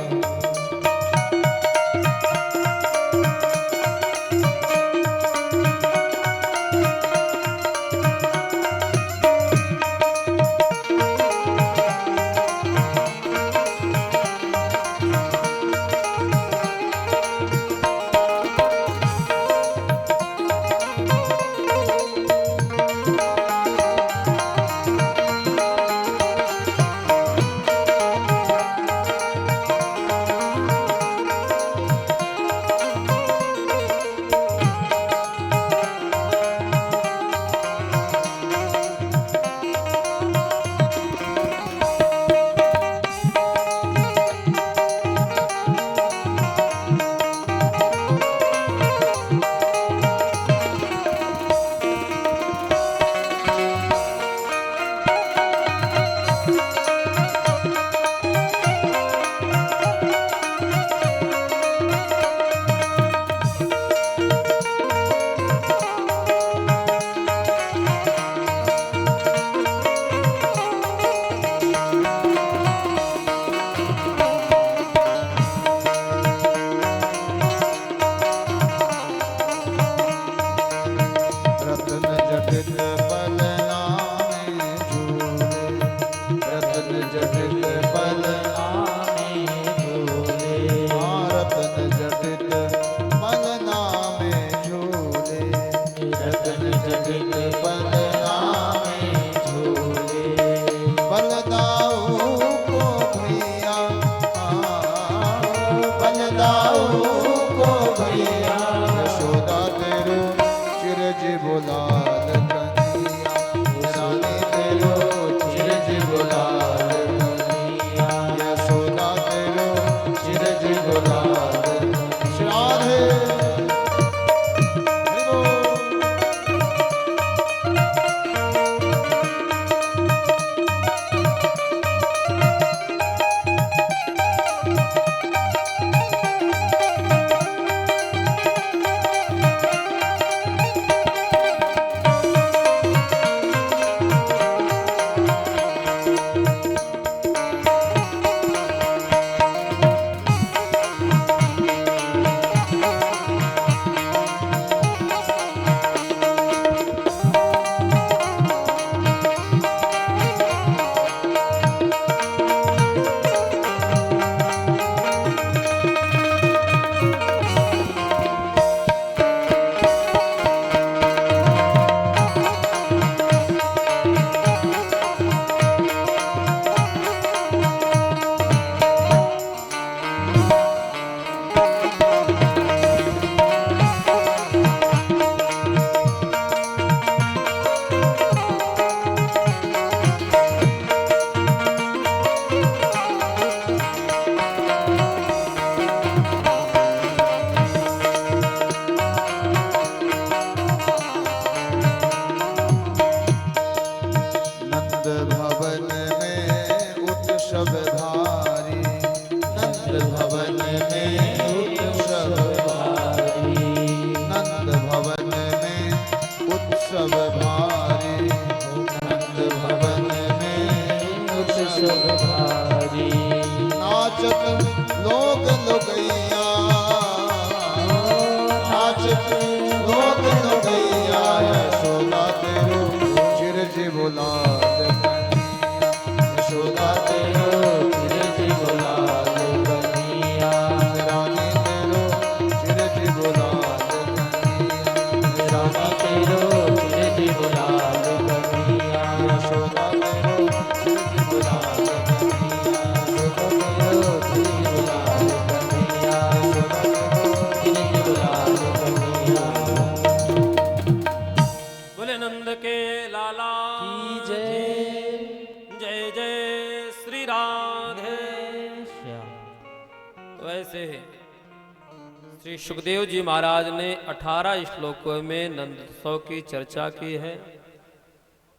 श्री सुखदेव जी महाराज ने 18 श्लोकों में नंदोत्सव की चर्चा की है।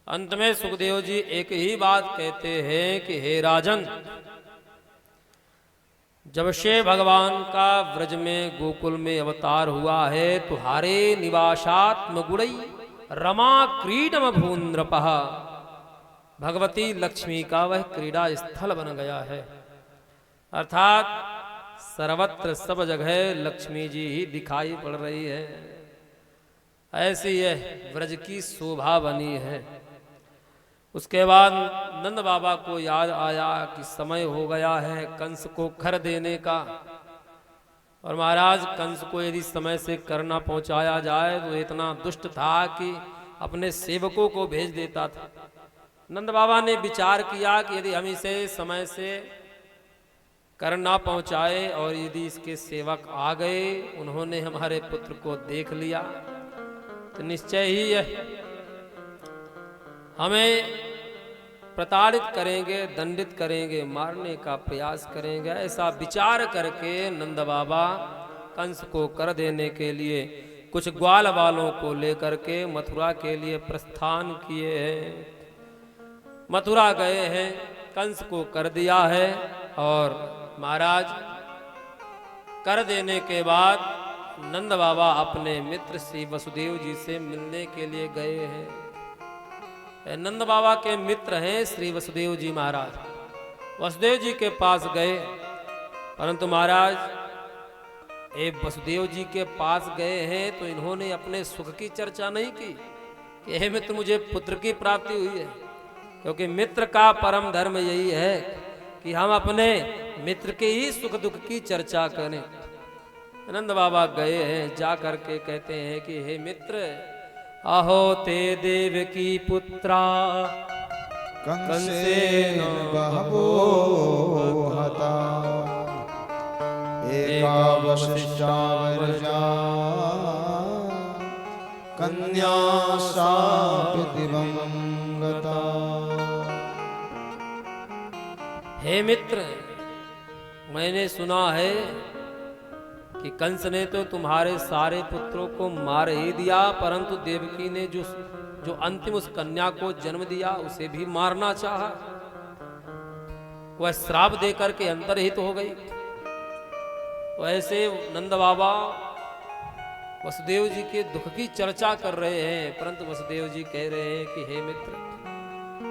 अंत में सुखदेव जी एक ही बात कहते हैं कि हे राजन, जब से भगवान का व्रज में गोकुल में अवतार हुआ है, तुम्हारे निवासात्म गुणई रमा क्रीडम भून्द्रपः, भगवती लक्ष्मी का वह क्रीड़ा स्थल बन गया है। अर्थात सर्वत्र सब जगह लक्ष्मी जी ही दिखाई पड़ रही है। ऐसी यह व्रज की शोभा बनी है। उसके बाद नंद बाबा को याद आया कि समय हो गया है कंस को खर देने का, और महाराज कंस को यदि समय से कर न पहुंचाया जाए तो इतना दुष्ट था कि अपने सेवकों को भेज देता था। नंद बाबा ने विचार किया कि यदि हम इसे समय से कर ना पहुंचाए और यदि इसके सेवक आ गए, उन्होंने हमारे पुत्र को देख लिया, तो निश्चय ही यह हमें प्रताड़ित करेंगे, दंडित करेंगे, मारने का प्रयास करेंगे। ऐसा विचार करके नंद बाबा कंस को कर देने के लिए कुछ ग्वाल बालों को लेकर के मथुरा के लिए प्रस्थान किए हैं। मथुरा गए हैं, कंस को कर दिया है, और महाराज कर देने के बाद नंद बाबा अपने मित्र श्री वसुदेव जी से मिलने के लिए गए हैं। नंद बाबा के मित्र हैं श्री वसुदेव जी महाराज। वसुदेव जी के पास गए, परंतु महाराज वसुदेव जी के पास गए हैं तो इन्होंने अपने सुख की चर्चा नहीं की कि हे मित्र, मुझे पुत्र की प्राप्ति हुई है, क्योंकि मित्र का परम धर्म यही है कि हम अपने मित्र के ही सुख दुख की चर्चा करें। नंद बाबा गए हैं, जा करके कहते हैं कि हे मित्र, अहो ते देव की पुत्रा कंसेन बहवो हता, एका वशिष्ठा वर्जा कन्या शापि दिवंगता। हे मित्र, मैंने सुना है कि कंस ने तो तुम्हारे सारे पुत्रों को मार ही दिया, परंतु देवकी ने जो अंतिम उस कन्या को जन्म दिया उसे भी मारना चाहा। वह श्राप देकर के अंतर्हित हो गई। तो ऐसे नंद बाबा वसुदेव जी के दुख की चर्चा कर रहे हैं, परंतु वसुदेव जी कह रहे हैं कि हे मित्र,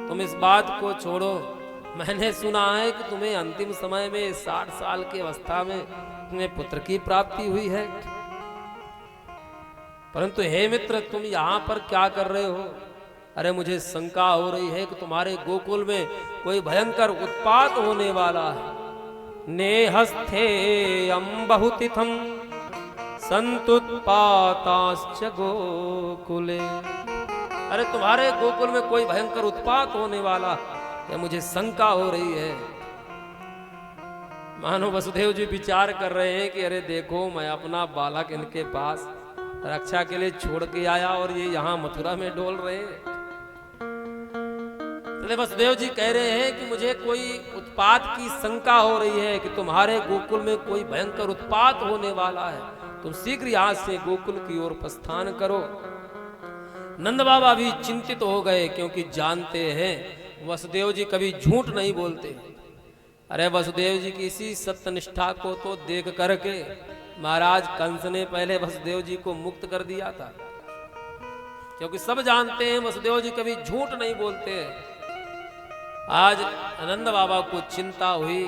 तुम इस बात को छोड़ो। मैंने सुना है कि तुम्हें अंतिम समय में 60 साल की अवस्था में तुम्हें पुत्र की प्राप्ति हुई है, परंतु हे मित्र, तुम यहाँ पर क्या कर रहे हो? अरे मुझे शंका हो रही है कि तुम्हारे गोकुल में कोई भयंकर उत्पात होने वाला है। नेहस्थे बहुतिथम संतुत्पाताश्च गोकुले। अरे तुम्हारे गोकुल में कोई भयंकर उत्पात होने वाला है, मुझे शंका हो रही है। मानो वसुदेव जी विचार कर रहे हैं कि अरे देखो, मैं अपना बालक इनके पास रक्षा के लिए छोड़ के आया और ये यहाँ मथुरा में डोल रहे हैं। तो वसुदेव जी कह रहे हैं कि मुझे कोई उत्पात की शंका हो रही है कि तुम्हारे गोकुल में कोई भयंकर उत्पात होने वाला है, तुम शीघ्र यहाँ से गोकुल की ओर प्रस्थान करो। नंद बाबा भी चिंतित हो गए, क्योंकि जानते हैं वसुदेव जी कभी झूठ नहीं बोलते। अरे वसुदेव जी की इसी सत्यनिष्ठा को तो देख करके महाराज कंस ने पहले वसुदेव जी को मुक्त कर दिया था, क्योंकि सब जानते हैं वसुदेव जी कभी झूठ नहीं बोलते। आज आनंद बाबा को चिंता हुई,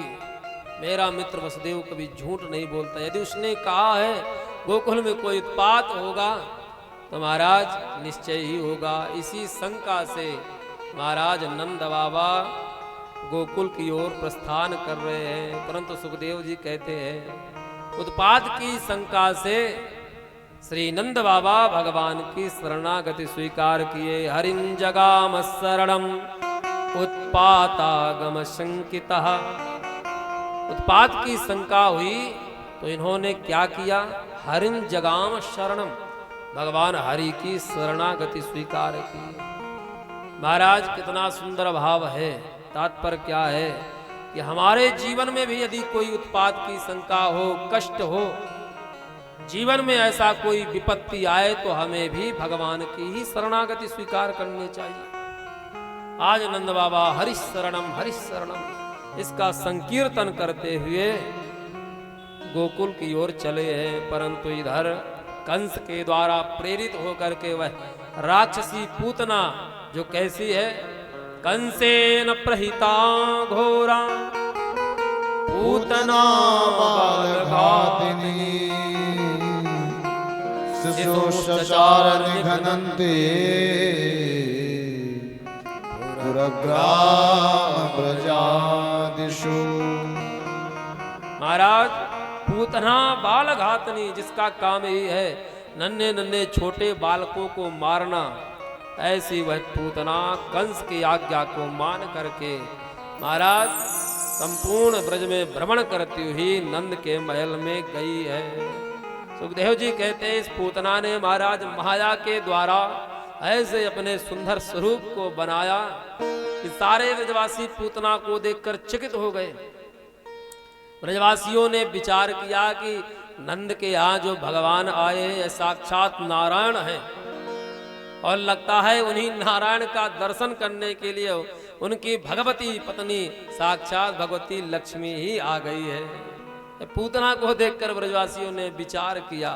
मेरा मित्र वसुदेव कभी झूठ नहीं बोलता। यदि उसने कहा है गोकुल में कोई उत्पात होगा तो महाराज निश्चय ही होगा। इसी शंका से महाराज नंद बाबा गोकुल की ओर प्रस्थान कर रहे हैं, परंतु सुखदेव जी कहते हैं उत्पात की शंका से श्री नंद बाबा भगवान की शरणागति स्वीकार किए। हरिं जगाम शरणम उत्पातागम शंकितः। उत्पात की शंका हुई तो इन्होंने क्या किया? हरिं जगाम शरणम, भगवान हरि की शरणागति स्वीकार की। महाराज कितना सुंदर भाव है। तात्पर्य क्या है कि हमारे जीवन में भी यदि कोई उत्पात की शंका हो, कष्ट हो, जीवन में ऐसा कोई विपत्ति आए तो हमें भी भगवान की ही शरणागति स्वीकार करनी चाहिए। आज नंद बाबा हरिश शरणम इसका संकीर्तन करते हुए गोकुल की ओर चले हैं, परंतु इधर कंस के द्वारा प्रेरित होकर के वह राक्षसी पूतना जो कैसी है, कंसेन प्रहिता घोरा पूतना बालघातिनी शिशुश्चार निघ्नन्ते पुरग्राम प्रजादिषु। महाराज पूतना बाल घातनी, जिसका काम ही है नन्हे नन्हे छोटे बालकों को मारना, ऐसी वह पूतना कंस की आज्ञा को मान करके महाराज संपूर्ण ब्रज में भ्रमण करती हुई नंद के महल में गई है। सुखदेव जी कहते हैं इस पूतना ने महाराज माया के द्वारा ऐसे अपने सुंदर स्वरूप को बनाया कि सारे ब्रजवासी पूतना को देखकर चकित हो गए। ब्रजवासियों ने विचार किया कि नंद के यहाँ जो भगवान आए हैं साक्षात नारायण हैं, और लगता है उन्हीं नारायण का दर्शन करने के लिए उनकी भगवती पत्नी साक्षात भगवती लक्ष्मी ही आ गई है। पूतना को देखकर ब्रजवासियों ने विचार किया,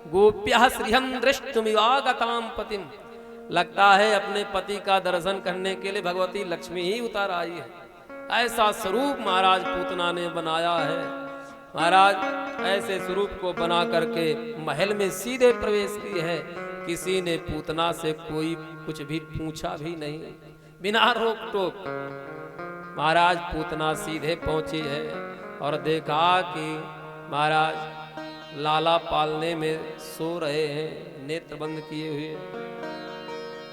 गोप्या श्रीहम दृष्टुमिवागताम पतिम, लगता है अपने पति का दर्शन करने के लिए भगवती लक्ष्मी ही उतर आई है। ऐसा स्वरूप महाराज पूतना ने बनाया है। महाराज ऐसे स्वरूप को बना करके महल में सीधे प्रवेश की है। किसी ने पूतना से कोई कुछ भी पूछा भी नहीं, बिना रोक टोक महाराज पूतना सीधे पहुंची है और देखा कि महाराज लाला पालने में सो रहे हैं, नेत्र बंद किए हुए।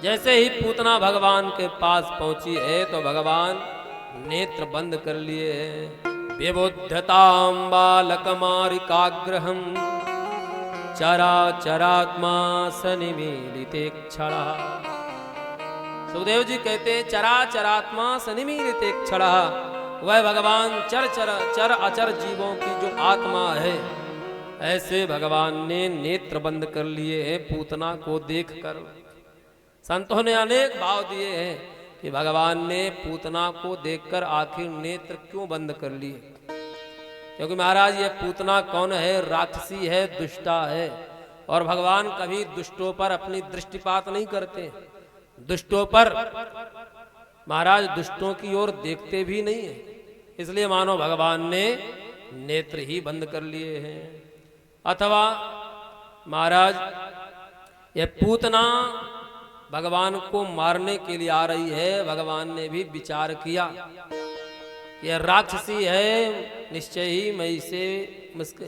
जैसे ही पूतना भगवान के पास पहुंची है तो भगवान नेत्र बंद कर लिए हैं। विबुद्धतां बालकमारिकाग्रहं चराचरात्मा सनिमीलिते क्षणा। सुखदेव जी कहते हैं चराचरात्मा सनिमीलिते क्षणा, वह भगवान चर अचर जीवों की जो आत्मा है, ऐसे भगवान ने नेत्र बंद कर लिए हैं पूतना को देखकर। संतों ने अनेक भाव दिए हैं कि भगवान ने पूतना को देखकर आखिर नेत्र क्यों बंद कर लिए, क्योंकि महाराज ये पूतना कौन है, राक्षसी है, दुष्टा है, और भगवान कभी दुष्टों पर अपनी दृष्टिपात नहीं करते। दुष्टों पर महाराज दुष्टों की ओर देखते भी नहीं है, इसलिए मानो भगवान ने नेत्र ही बंद कर लिए हैं। अथवा महाराज यह पूतना भगवान को मारने के लिए आ रही है। भगवान ने भी विचार किया यह राक्षसी है, निश्चय ही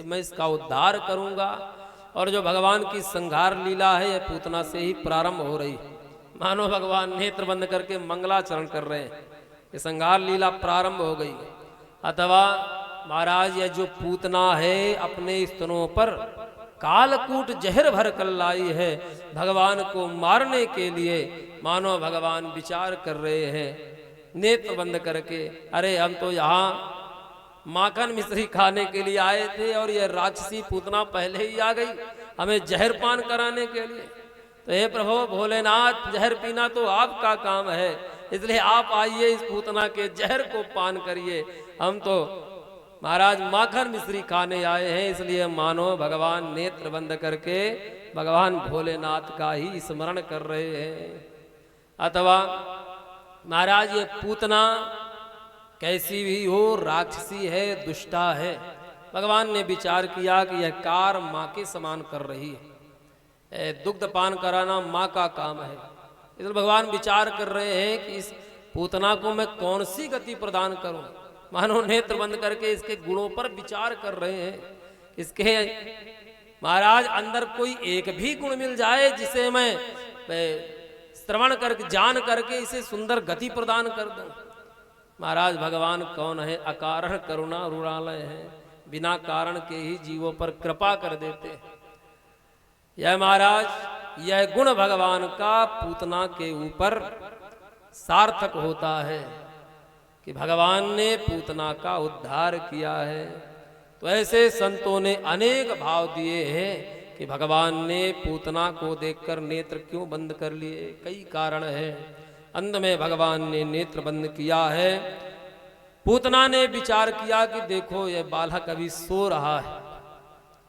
मैं इसका उद्धार करूंगा, और जो भगवान की संहार लीला है यह पूतना से ही प्रारंभ हो रही है। मानो भगवान नेत्र बंद करके मंगलाचरण कर रहे हैं, ये संहार लीला प्रारंभ हो गई। अथवा महाराज यह जो पूतना है अपने स्तनों पर कालकूट जहर भर कर लाई है भगवान को मारने के लिए। मानो भगवान विचार कर रहे हैं नेत्र बंद करके, अरे हम तो यहाँ माखन मिश्री खाने के लिए आए थे और यह राक्षसी पूतना पहले ही आ गई हमें जहर पान कराने के लिए। तो हे प्रभु भोलेनाथ, जहर पीना तो आपका काम है, इसलिए आप आइए इस पूतना के जहर को पान करिए। हम तो महाराज माखन मिश्री खाने आए हैं, इसलिए मानो भगवान नेत्र बंद करके भगवान भोलेनाथ का ही स्मरण कर रहे हैं। अथवा महाराज ये पूतना कैसी भी हो, राक्षसी है, दुष्टा है, भगवान ने विचार किया कि यह कार माँ के समान कर रही है, दुग्ध पान कराना माँ का काम है। इसलिए भगवान विचार कर रहे हैं कि इस पूतना को मैं कौन सी गति प्रदान करूं। मानो नेत्र बंद करके इसके गुणों पर विचार कर रहे हैं। इसके महाराज अंदर कोई एक भी गुण मिल जाए जिसे मैं श्रवण करके जान करके इसे सुंदर गति प्रदान कर दूं। महाराज भगवान कौन है, अकारण करुणा रुणालय है, बिना कारण के ही जीवों पर कृपा कर देते हैं। यह महाराज यह गुण भगवान का पूतना के ऊपर सार्थक होता है कि भगवान ने पूतना का उद्धार किया है। तो ऐसे संतों ने अनेक भाव दिए हैं कि भगवान ने पूतना को देखकर नेत्र क्यों बंद कर लिए। कई कारण है। अंत में भगवान ने नेत्र बंद किया है। पूतना ने विचार किया कि देखो यह बालक अभी सो रहा है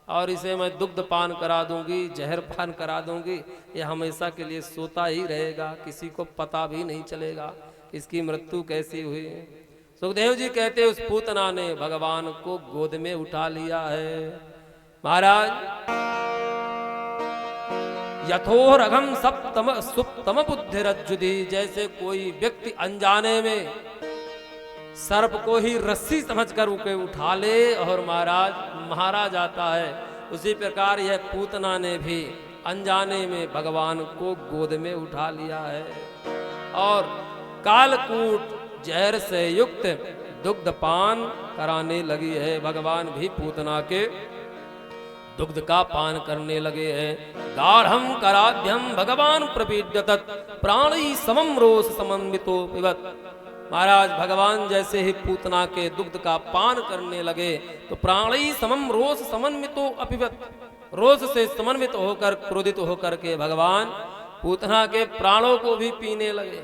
और इसे मैं दुग्ध पान करा दूंगी, जहर पान करा दूंगी, यह हमेशा के लिए सोता ही रहेगा, किसी को पता भी नहीं चलेगा कि इसकी मृत्यु कैसी हुई। सुखदेव जी कहते उस पूतना ने भगवान को गोद में उठा लिया है। महाराज, यथोरघम सप्तम सुप्तम बुद्धिरज्जुदी, जैसे कोई व्यक्ति अनजाने में सर्प को ही रस्सी समझकर उके उठा ले और महाराज मारा जाता है, उसी प्रकार यह पूतना ने भी अनजाने में भगवान को गोद में उठा लिया है और कालकूट जहर से युक्त दुग्ध पान कराने लगी है। भगवान भी पूतना के दुग्ध का पान करने लगे हैं। गाढ़म कराभ्यम भगवान प्रपीड्यत प्राणी समम रोष समन्वितो पिबत। महाराज, भगवान जैसे ही पूतना के दुग्ध का पान करने लगे तो प्राणी समम रोष समन्वितो अपिबत, रोष से समन्वित होकर क्रोधित होकर के भगवान पूतना के प्राणों को भी पीने लगे।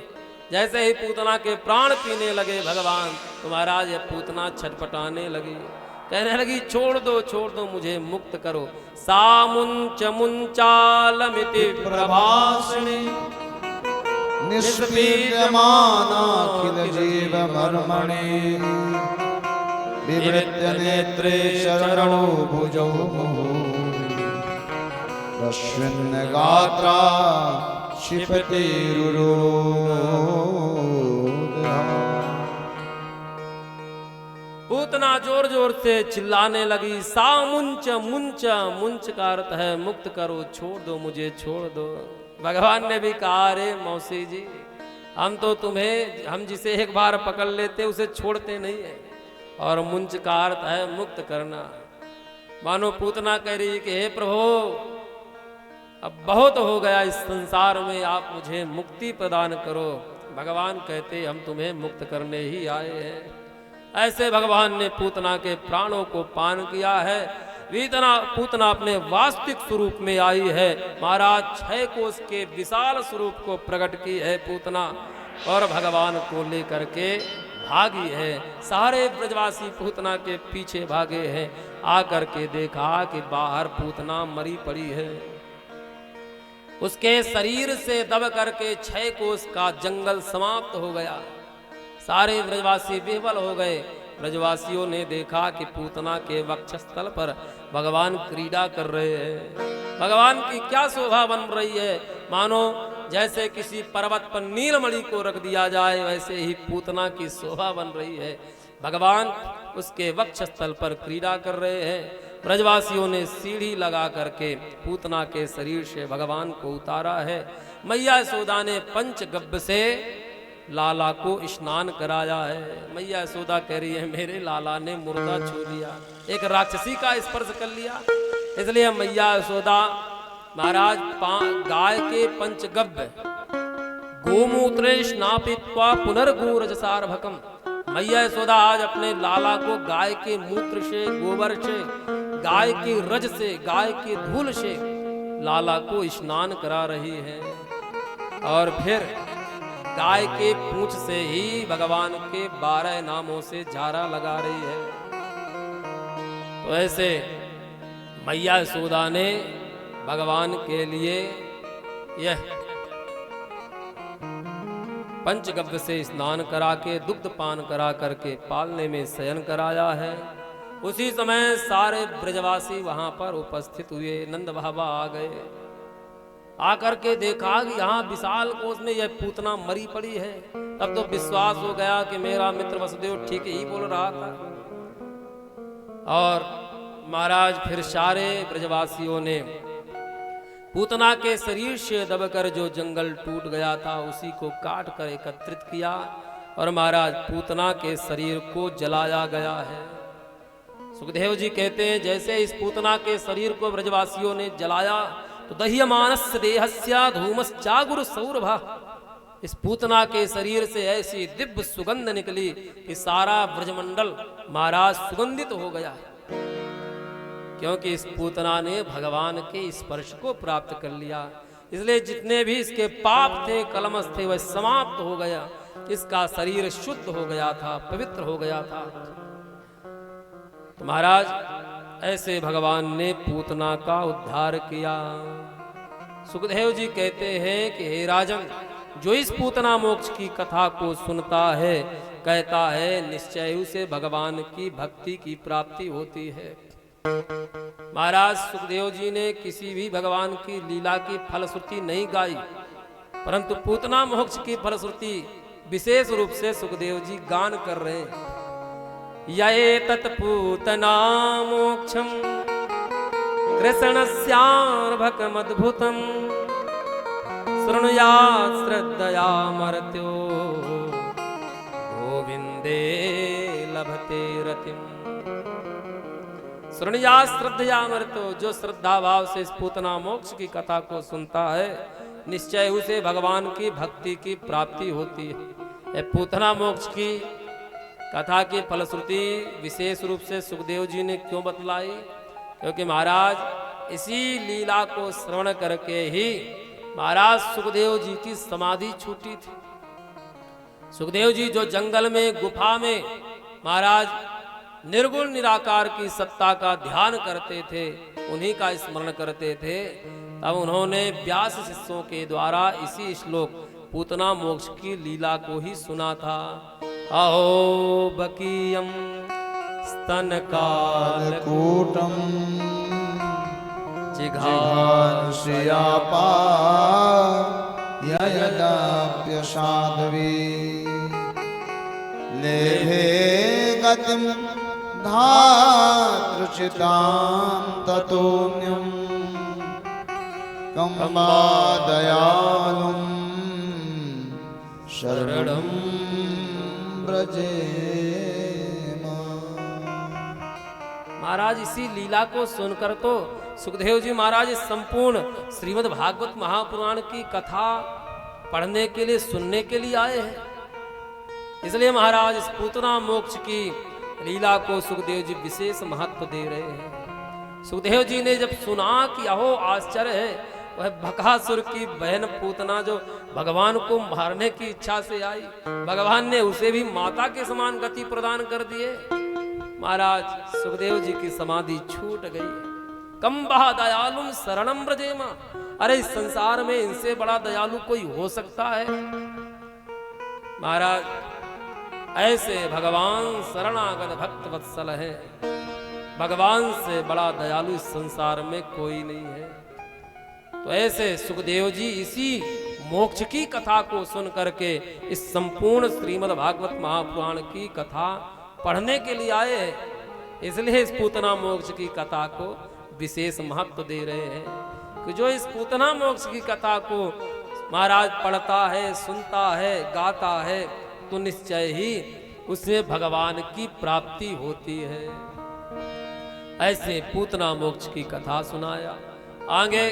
जैसे ही पूतना के प्राण पीने लगे भगवान, तो महाराज ये पूतना छटपटाने लगी, कहने लगी छोड़ दो मुझे मुक्त करो। सामुंच मुंचालमिति प्रभाषिणी निष्पीड्यमानाखिल जीव मर्मणे विवृत्य नेत्रे शरणो भुजौ रश्मिन् गात्रा क्षिपतिरुरोधः। पूतना जोर जोर से चिल्लाने लगी, सा मुंच मुंच, मुंच का अर्थ है मुक्त करो, छोड़ दो मुझे, छोड़ दो। भगवान ने भी कहा, अरे मौसी जी, हम तो तुम्हें, हम जिसे एक बार पकड़ लेते उसे छोड़ते नहीं है, और मुंच का अर्थ है मुक्त करना। मानो पूतना कह रही कि हे प्रभु, अब बहुत हो गया इस संसार में, आप मुझे मुक्ति प्रदान करो। भगवान कहते हम तुम्हें मुक्त करने ही आए हैं। ऐसे भगवान ने पूतना के प्राणों को पान किया है। पूतना अपने वास्तविक स्वरूप में आई है। महाराज 6 कोस के विशाल स्वरूप को प्रकट की है पूतना, और भगवान को लेकर के भागी है। सारे ब्रजवासी पूतना के पीछे भागे हैं। आकर के देखा कि बाहर पूतना मरी पड़ी है। उसके शरीर से दब करके 6 कोस का जंगल समाप्त हो गया। सारे ब्रजवासी विह्वल हो गए। ब्रजवासियों ने देखा कि पूतना के वक्षस्थल पर भगवान क्रीड़ा कर रहे हैं। भगवान की क्या शोभा बन रही है, मानो जैसे किसी पर्वत पर नीलमणि को रख दिया जाए, वैसे ही पूतना की शोभा बन रही है। भगवान उसके वक्षस्थल पर क्रीड़ा कर रहे हैं। ब्रजवासियों ने सीढ़ी लगा करके पूतना के शरीर से भगवान को उतारा है। मैया यशोदा ने पंचगव्य से लाला को स्नान कराया है। मैया यशोदा कह रही है, मेरे लाला ने मुर्दा छू लिया, एक राक्षसी का स्पर्श कर लिया। इसलिए मैया यशोदा महाराज गाय के पंचगव्य गोमूत्रे स्नापित्वा पुनर्गोरजसार्भकम। मैया यशोदा आज अपने लाला को गाय के मूत्र से, गोबर से, गाय के रज से, गाय के धूल से लाला को स्नान करा रही है। और फिर गाय के पूंछ से ही भगवान के 12 नामों से झारा लगा रही है। तो ऐसे मैया यशोदा ने भगवान के लिए यह पंचगव्य से स्नान करा के, दुग्ध पान करा करके पालने में शयन कराया है। उसी समय सारे ब्रजवासी वहां पर उपस्थित हुए। नंद बाबा आ गए। आकर के देखा कि यहाँ विशाल कोष में यह पूतना मरी पड़ी है। तब तो विश्वास हो गया कि मेरा मित्र वसुदेव ठीक ही बोल रहा था। और महाराज फिर सारे ब्रजवासियों ने पूतना के शरीर से दबकर जो जंगल टूट गया था उसी को काट कर एकत्रित किया, और महाराज पूतना के शरीर को जलाया गया है। सुखदेव जी कहते हैं, जैसे इस पूतना के शरीर को ब्रजवासियों ने जलाया तो दह्यमानस्य देहस्य धूमश्चागुर सौरभा। इस पूतना के शरीर से ऐसी दिव्य सुगंध निकली कि सारा ब्रजमंडल महाराज सुगंधित हो गया। क्योंकि इस पूतना ने भगवान के स्पर्श को प्राप्त कर लिया, इसलिए जितने भी इसके पाप थे, कलमश थे, वह समाप्त हो गया। इसका शरीर शुद्ध हो गया था, पवित्र हो गया था। तो महाराज ऐसे भगवान ने पूतना का उद्धार किया। सुखदेव जी कहते हैं कि हे राजन, जो इस पूतना मोक्ष की कथा को सुनता है, कहता है निश्चय उसे भगवान की भक्ति की प्राप्ति होती है। महाराज सुखदेव जी ने किसी भी भगवान की लीला की फलश्रुति नहीं गाई, परंतु पूतना मोक्ष की फलश्रुति विशेष रूप से सुखदेव जी गान कर रहे हैं। ये तत्पूतना मोक्षम कृष्णस्यार्भकमद्भुतम् शृणुयात् श्रद्धया मर्त्यो गोविंदे लभते रतिम्। शृणुयात् श्रद्धया मर्त्यो, जो श्रद्धा भाव से इस पूतना मोक्ष की कथा को सुनता है, निश्चय उसे भगवान की भक्ति की प्राप्ति होती है। यह पूतना मोक्ष की कथा की फलश्रुति विशेष रूप से सुखदेव जी ने क्यों बतलाई? क्योंकि महाराज इसी लीला को श्रवण करके ही महाराज सुखदेव जी की समाधि छूटी थी। सुखदेव जी जो जंगल में, गुफा में महाराज निर्गुण निराकार की सत्ता का ध्यान करते थे, उन्हीं का स्मरण करते थे, तब उन्होंने व्यास शिष्यों के द्वारा इसी श्लोक पूतना मोक्ष की लीला को ही सुना था। अहो बकीयम स्तनकालकूटम जिघांसयापा ययदाप्यसाध्वी लेभे गतिं धातृचितां ततोऽन्यं कम्बादयालुं शरणं व्रजेम। महाराज इसी लीला को सुनकर तो सुखदेव जी महाराज इस संपूर्ण श्रीमद् भागवत महापुराण की कथा पढ़ने के लिए, सुनने के लिए आए हैं। इसलिए महाराज इस पूतना मोक्ष की लीला को सुखदेव जी विशेष महत्व दे रहे हैं। सुखदेव जी ने जब सुना कि अहो आश्चर्य है, वह बकासुर की बहन पूतना जो भगवान को मारने की इच्छा से आई, भगवान ने उसे भी माता के समान गति प्रदान कर दिए। महाराज सुखदेव जी की समाधि छूट गई। कम्बा दयालुम शरणम व्रजेम, अरे इस संसार में इनसे बड़ा दयालु कोई हो सकता है? महाराज ऐसे भगवान शरणागत भक्त वत्सल है, भगवान से बड़ा दयालु इस संसार में कोई नहीं है। तो ऐसे सुखदेव जी इसी मोक्ष की कथा को सुन करके इस संपूर्ण श्रीमद् भागवत महापुराण की कथा पढ़ने के लिए आए हैं। इसलिए इस पूतना मोक्ष की कथा को विशेष महत्व दे रहे हैं कि जो इस पूतना मोक्ष की कथा को महाराज पढ़ता है, सुनता है, गाता है, तो निश्चय ही उसमें भगवान की प्राप्ति होती है। ऐसे पूतना मोक्ष की कथा सुनाया। आगे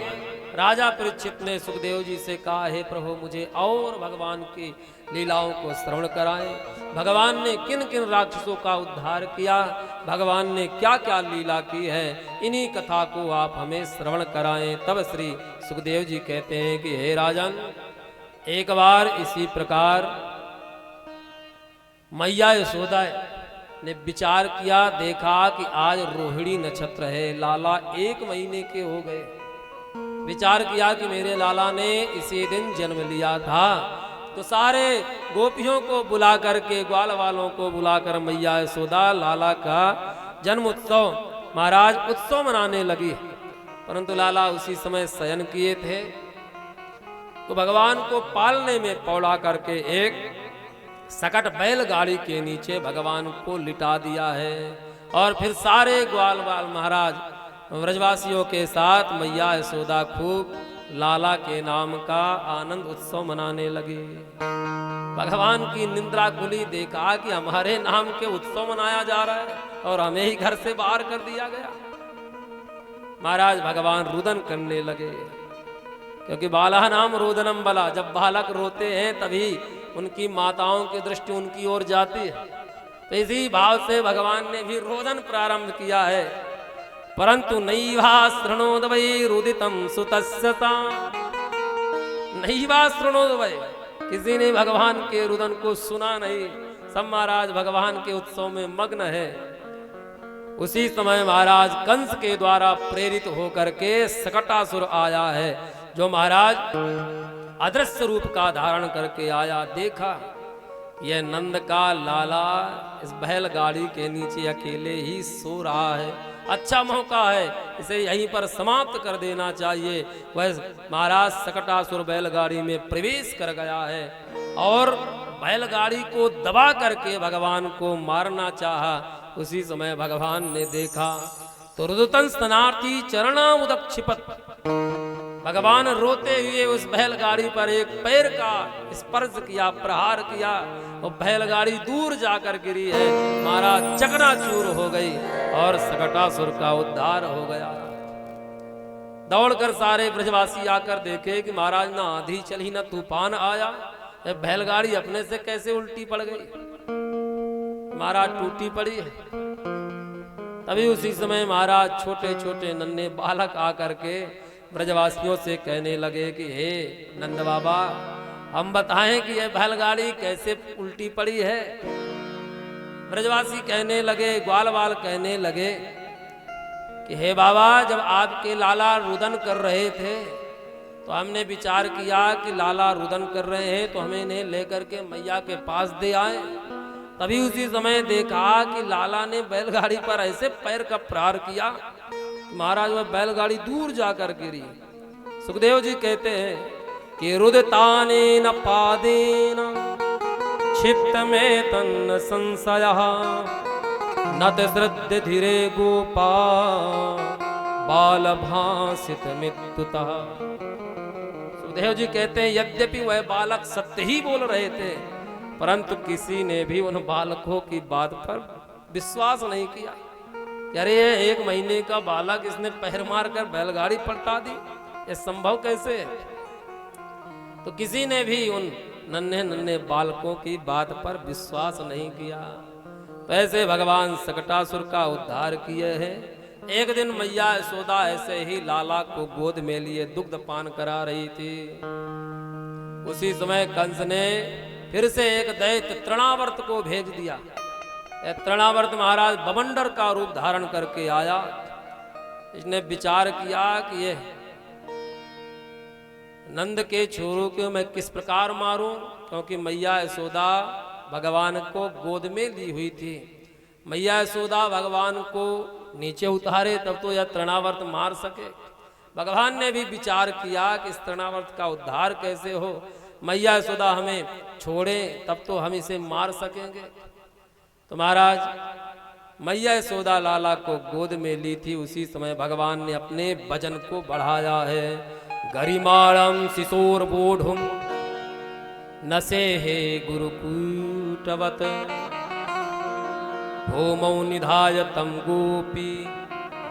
राजा परीक्षित ने सुखदेव जी से कहा, हे प्रभु मुझे और भगवान की लीलाओं को श्रवण कराएं। भगवान ने किन किन राक्षसों का उद्धार किया, भगवान ने क्या क्या लीला की है, इन्हीं कथा को आप हमें श्रवण कराएं। तब श्री सुखदेव जी कहते हैं कि हे राजन, एक बार इसी प्रकार मैया यशोदा ने विचार किया, देखा कि आज रोहिणी नक्षत्र है, लाला 1 महीने के हो गए। विचार किया कि मेरे लाला ने इसी दिन जन्म लिया था, तो सारे गोपियों को बुला करके, ग्वाल वालों को बुलाकर मैया यशोदा लाला का जन्म उत्सव महाराज उत्सव मनाने लगी। परंतु लाला उसी समय शयन किए थे, तो भगवान को पालने में पौड़ा करके एक सकट बैलगाड़ी के नीचे भगवान को लिटा दिया है। और फिर सारे ग्वाल वाल महाराज व्रजवासियों के साथ मैया यशोदा खूब लाला के नाम का आनंद उत्सव मनाने लगे। भगवान की निंद्रा खुली, देखा कि हमारे नाम के उत्सव मनाया जा रहा है और हमें ही घर से बाहर कर दिया गया। महाराज भगवान रुदन करने लगे, क्योंकि बाला नाम रोदनम बला, जब बालक रोते हैं तभी उनकी माताओं की दृष्टि उनकी ओर जाती है। तो इसी भाव से भगवान ने भी रोदन प्रारंभ किया है। परंतु नैवा शृणोद वै रुदितम सुतस्य सा, नैवा शृणोद वै, किसी ने भगवान के रुदन को सुना नहीं। सब महाराज भगवान के उत्सव में मग्न है। उसी समय महाराज कंस के द्वारा प्रेरित होकर के सकटासुर आया है, जो महाराज अदृश्य रूप का धारण करके आया। देखा यह नंद का लाला इस बैलगाड़ी के नीचे अकेले ही सो रहा है, अच्छा मौका है, इसे यहीं पर समाप्त कर देना चाहिए। वह महाराज सकटासुर बैलगाड़ी में प्रवेश कर गया है और बैलगाड़ी को दबा करके भगवान को मारना चाहा। उसी समय भगवान ने देखा तो रुदतन स्तनार्थी चरणा उदक छिपत, भगवान रोते हुए उस बैलगाड़ी पर एक पैर का स्पर्श किया, प्रहार किया, और बैलगाड़ी दूर जाकर गिरी है। महाराज चकनाचूर हो गई और सकटासुर का उद्धार हो गया। दौड़कर सारे ब्रजवासी आकर देखे कि महाराज ना आंधी चली ना तूफान आया, ये बैलगाड़ी अपने से कैसे उल्टी पड़ गई, महाराज टूटी पड़ी है। तभी उसी समय महाराज छोटे छोटे नन्हे बालक आकर के ब्रजवासियों से कहने लगे कि हे नंद बाबा, हम बताएं कि यह बैलगाड़ी कैसे उल्टी पड़ी है। ब्रजवासी कहने लगे, ग्वाल बाल कहने लगे कि हे बाबा, जब आपके लाला रुदन कर रहे थे तो हमने विचार किया कि लाला रुदन कर रहे हैं तो हमें इन्हें लेकर के मैया के पास दे आए। तभी उसी समय देखा कि लाला ने बैलगाड़ी पर ऐसे पैर का प्रहार किया, महाराज वह बैलगाड़ी दूर जाकर गिरी। सुखदेव जी कहते हैं कि रुदताने न पादेन क्षिप्त में तन्न संशय नत श्रद्ध धीरे गोपा बाल भासित मृत्युता। सुखदेव जी कहते हैं यद्यपि वह बालक सत्य ही बोल रहे थे, परंतु किसी ने भी उन बालकों की बात पर विश्वास नहीं किया। अरे ये 1 महीने का बालक, इसने पैर मार कर बैलगाड़ी पलटा दी, ये संभव कैसे है? तो किसी ने भी उन नन्हे नन्हे बालकों की बात पर विश्वास नहीं किया। तो ऐसे भगवान सकटासुर का उद्धार किए हैं। एक दिन मैया यशोदा ऐसे ही लाला को गोद में लिए दुग्ध पान करा रही थी। उसी समय कंस ने फिर से एक दैत्य तृणावर्त को भेज दिया। तृणावर्त महाराज बवंडर का रूप धारण करके आया। इसने विचार किया कि ये नंद के छोरों को मैं किस प्रकार मारूं, क्योंकि मैया यशोदा भगवान को गोद में ली हुई थी। मैया यशोदा भगवान को नीचे उतारे तब तो यह तृणावर्त मार सके। भगवान ने भी विचार किया कि इस तृणावर्त का उद्धार कैसे हो, मैया यशोदा हमें छोड़े तब तो हम इसे मार सकेंगे। तो महाराज मैया यशोदा लाला को गोद में ली थी। उसी समय भगवान ने अपने वजन को बढ़ाया है। गरिमाणम शिशोर बोढ़ुम नसे हे गुरुकूटवत भूमौ निधाय तम गोपी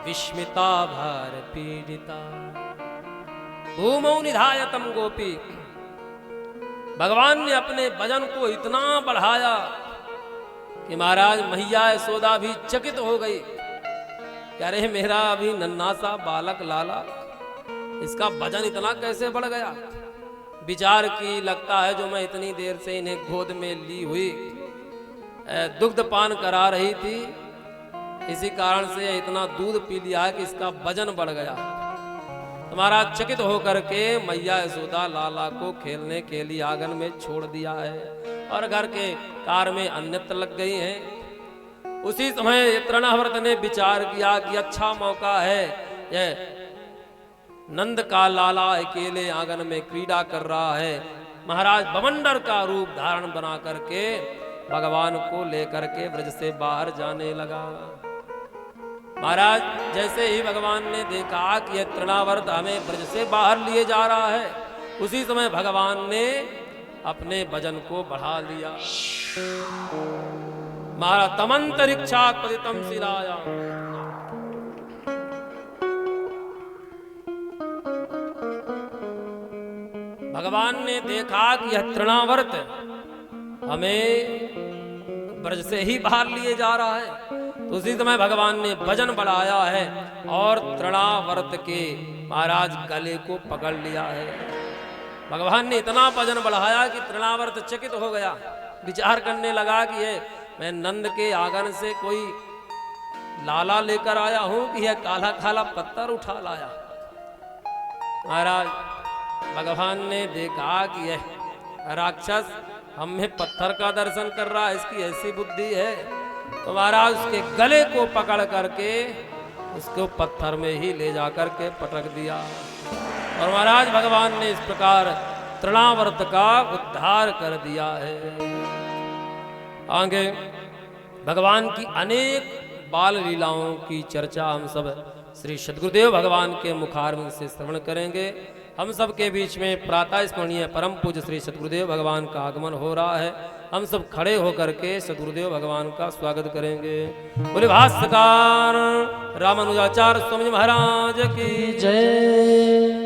विस्मिता भार पीड़िता। भूमौ निधाय तम गोपी, भगवान ने अपने वजन को इतना बढ़ाया कि महाराज मैया यशोदा भी चकित हो गई। अरे मेरा अभी नन्हा सा बालक लाला, इसका वजन इतना कैसे बढ़ गया। विचार की, लगता है जो मैं इतनी देर से इन्हें गोद में ली हुई दुग्ध पान करा रही थी, इसी कारण से इतना दूध पी लिया है कि इसका वजन बढ़ गया। तो महाराज चकित होकर के मैया यशोदा लाला को खेलने के लिए आंगन में छोड़ दिया है और घर के कार में अन्यत्र लग गई हैं। उसी समय तृणावर्त ने विचार किया कि अच्छा मौका है, यह नंद का लाला अकेले आंगन में क्रीड़ा कर रहा है। महाराज बवंडर का रूप धारण बना करके भगवान को लेकर के ब्रज से बाहर जाने लगा। महाराज जैसे ही भगवान ने देखा कि यह तृणावर्त हमें ब्रज से बाहर लिए जा रहा है, उसी समय भगवान ने अपने वजन को बढ़ा लिया। महाराज तमंतरिक्षात् पतितं शिलाया, भगवान ने देखा कि यह तृणावर्त हमें ब्रज से ही बाहर लिए जा रहा है। तो उसी समय भगवान ने वजन बढ़ाया है और तृणावर्त के महाराज गले को पकड़ लिया है। भगवान ने इतना वजन बढ़ाया कि तृणावर्त चकित हो गया, विचार करने लगा कि ये मैं नंद के आंगन से कोई लाला लेकर आया हूं कि यह काला काला पत्थर उठा लाया। महाराज भगवान ने देखा कि यह राक्षस हमें पत्थर का दर्शन कर रहा है, इसकी ऐसी बुद्धि है। तो महाराज उसके गले को पकड़ करके उसको पत्थर में ही ले जाकर के पटक दिया। और महाराज भगवान ने इस प्रकार तृणावर्त का उद्धार कर दिया है। आगे भगवान की अनेक बाल लीलाओं की चर्चा हम सब श्री सद्गुरुदेव भगवान के मुखारविंद से श्रवण करेंगे। हम सब के बीच में प्रातः स्मरणीय परम पूज्य श्री सद्गुरुदेव भगवान का आगमन हो रहा है। हम सब खड़े होकर के सद्गुरुदेव भगवान का स्वागत करेंगे। बोले भाष्यकार रामानुजाचार्य स्वामी महाराज की जय।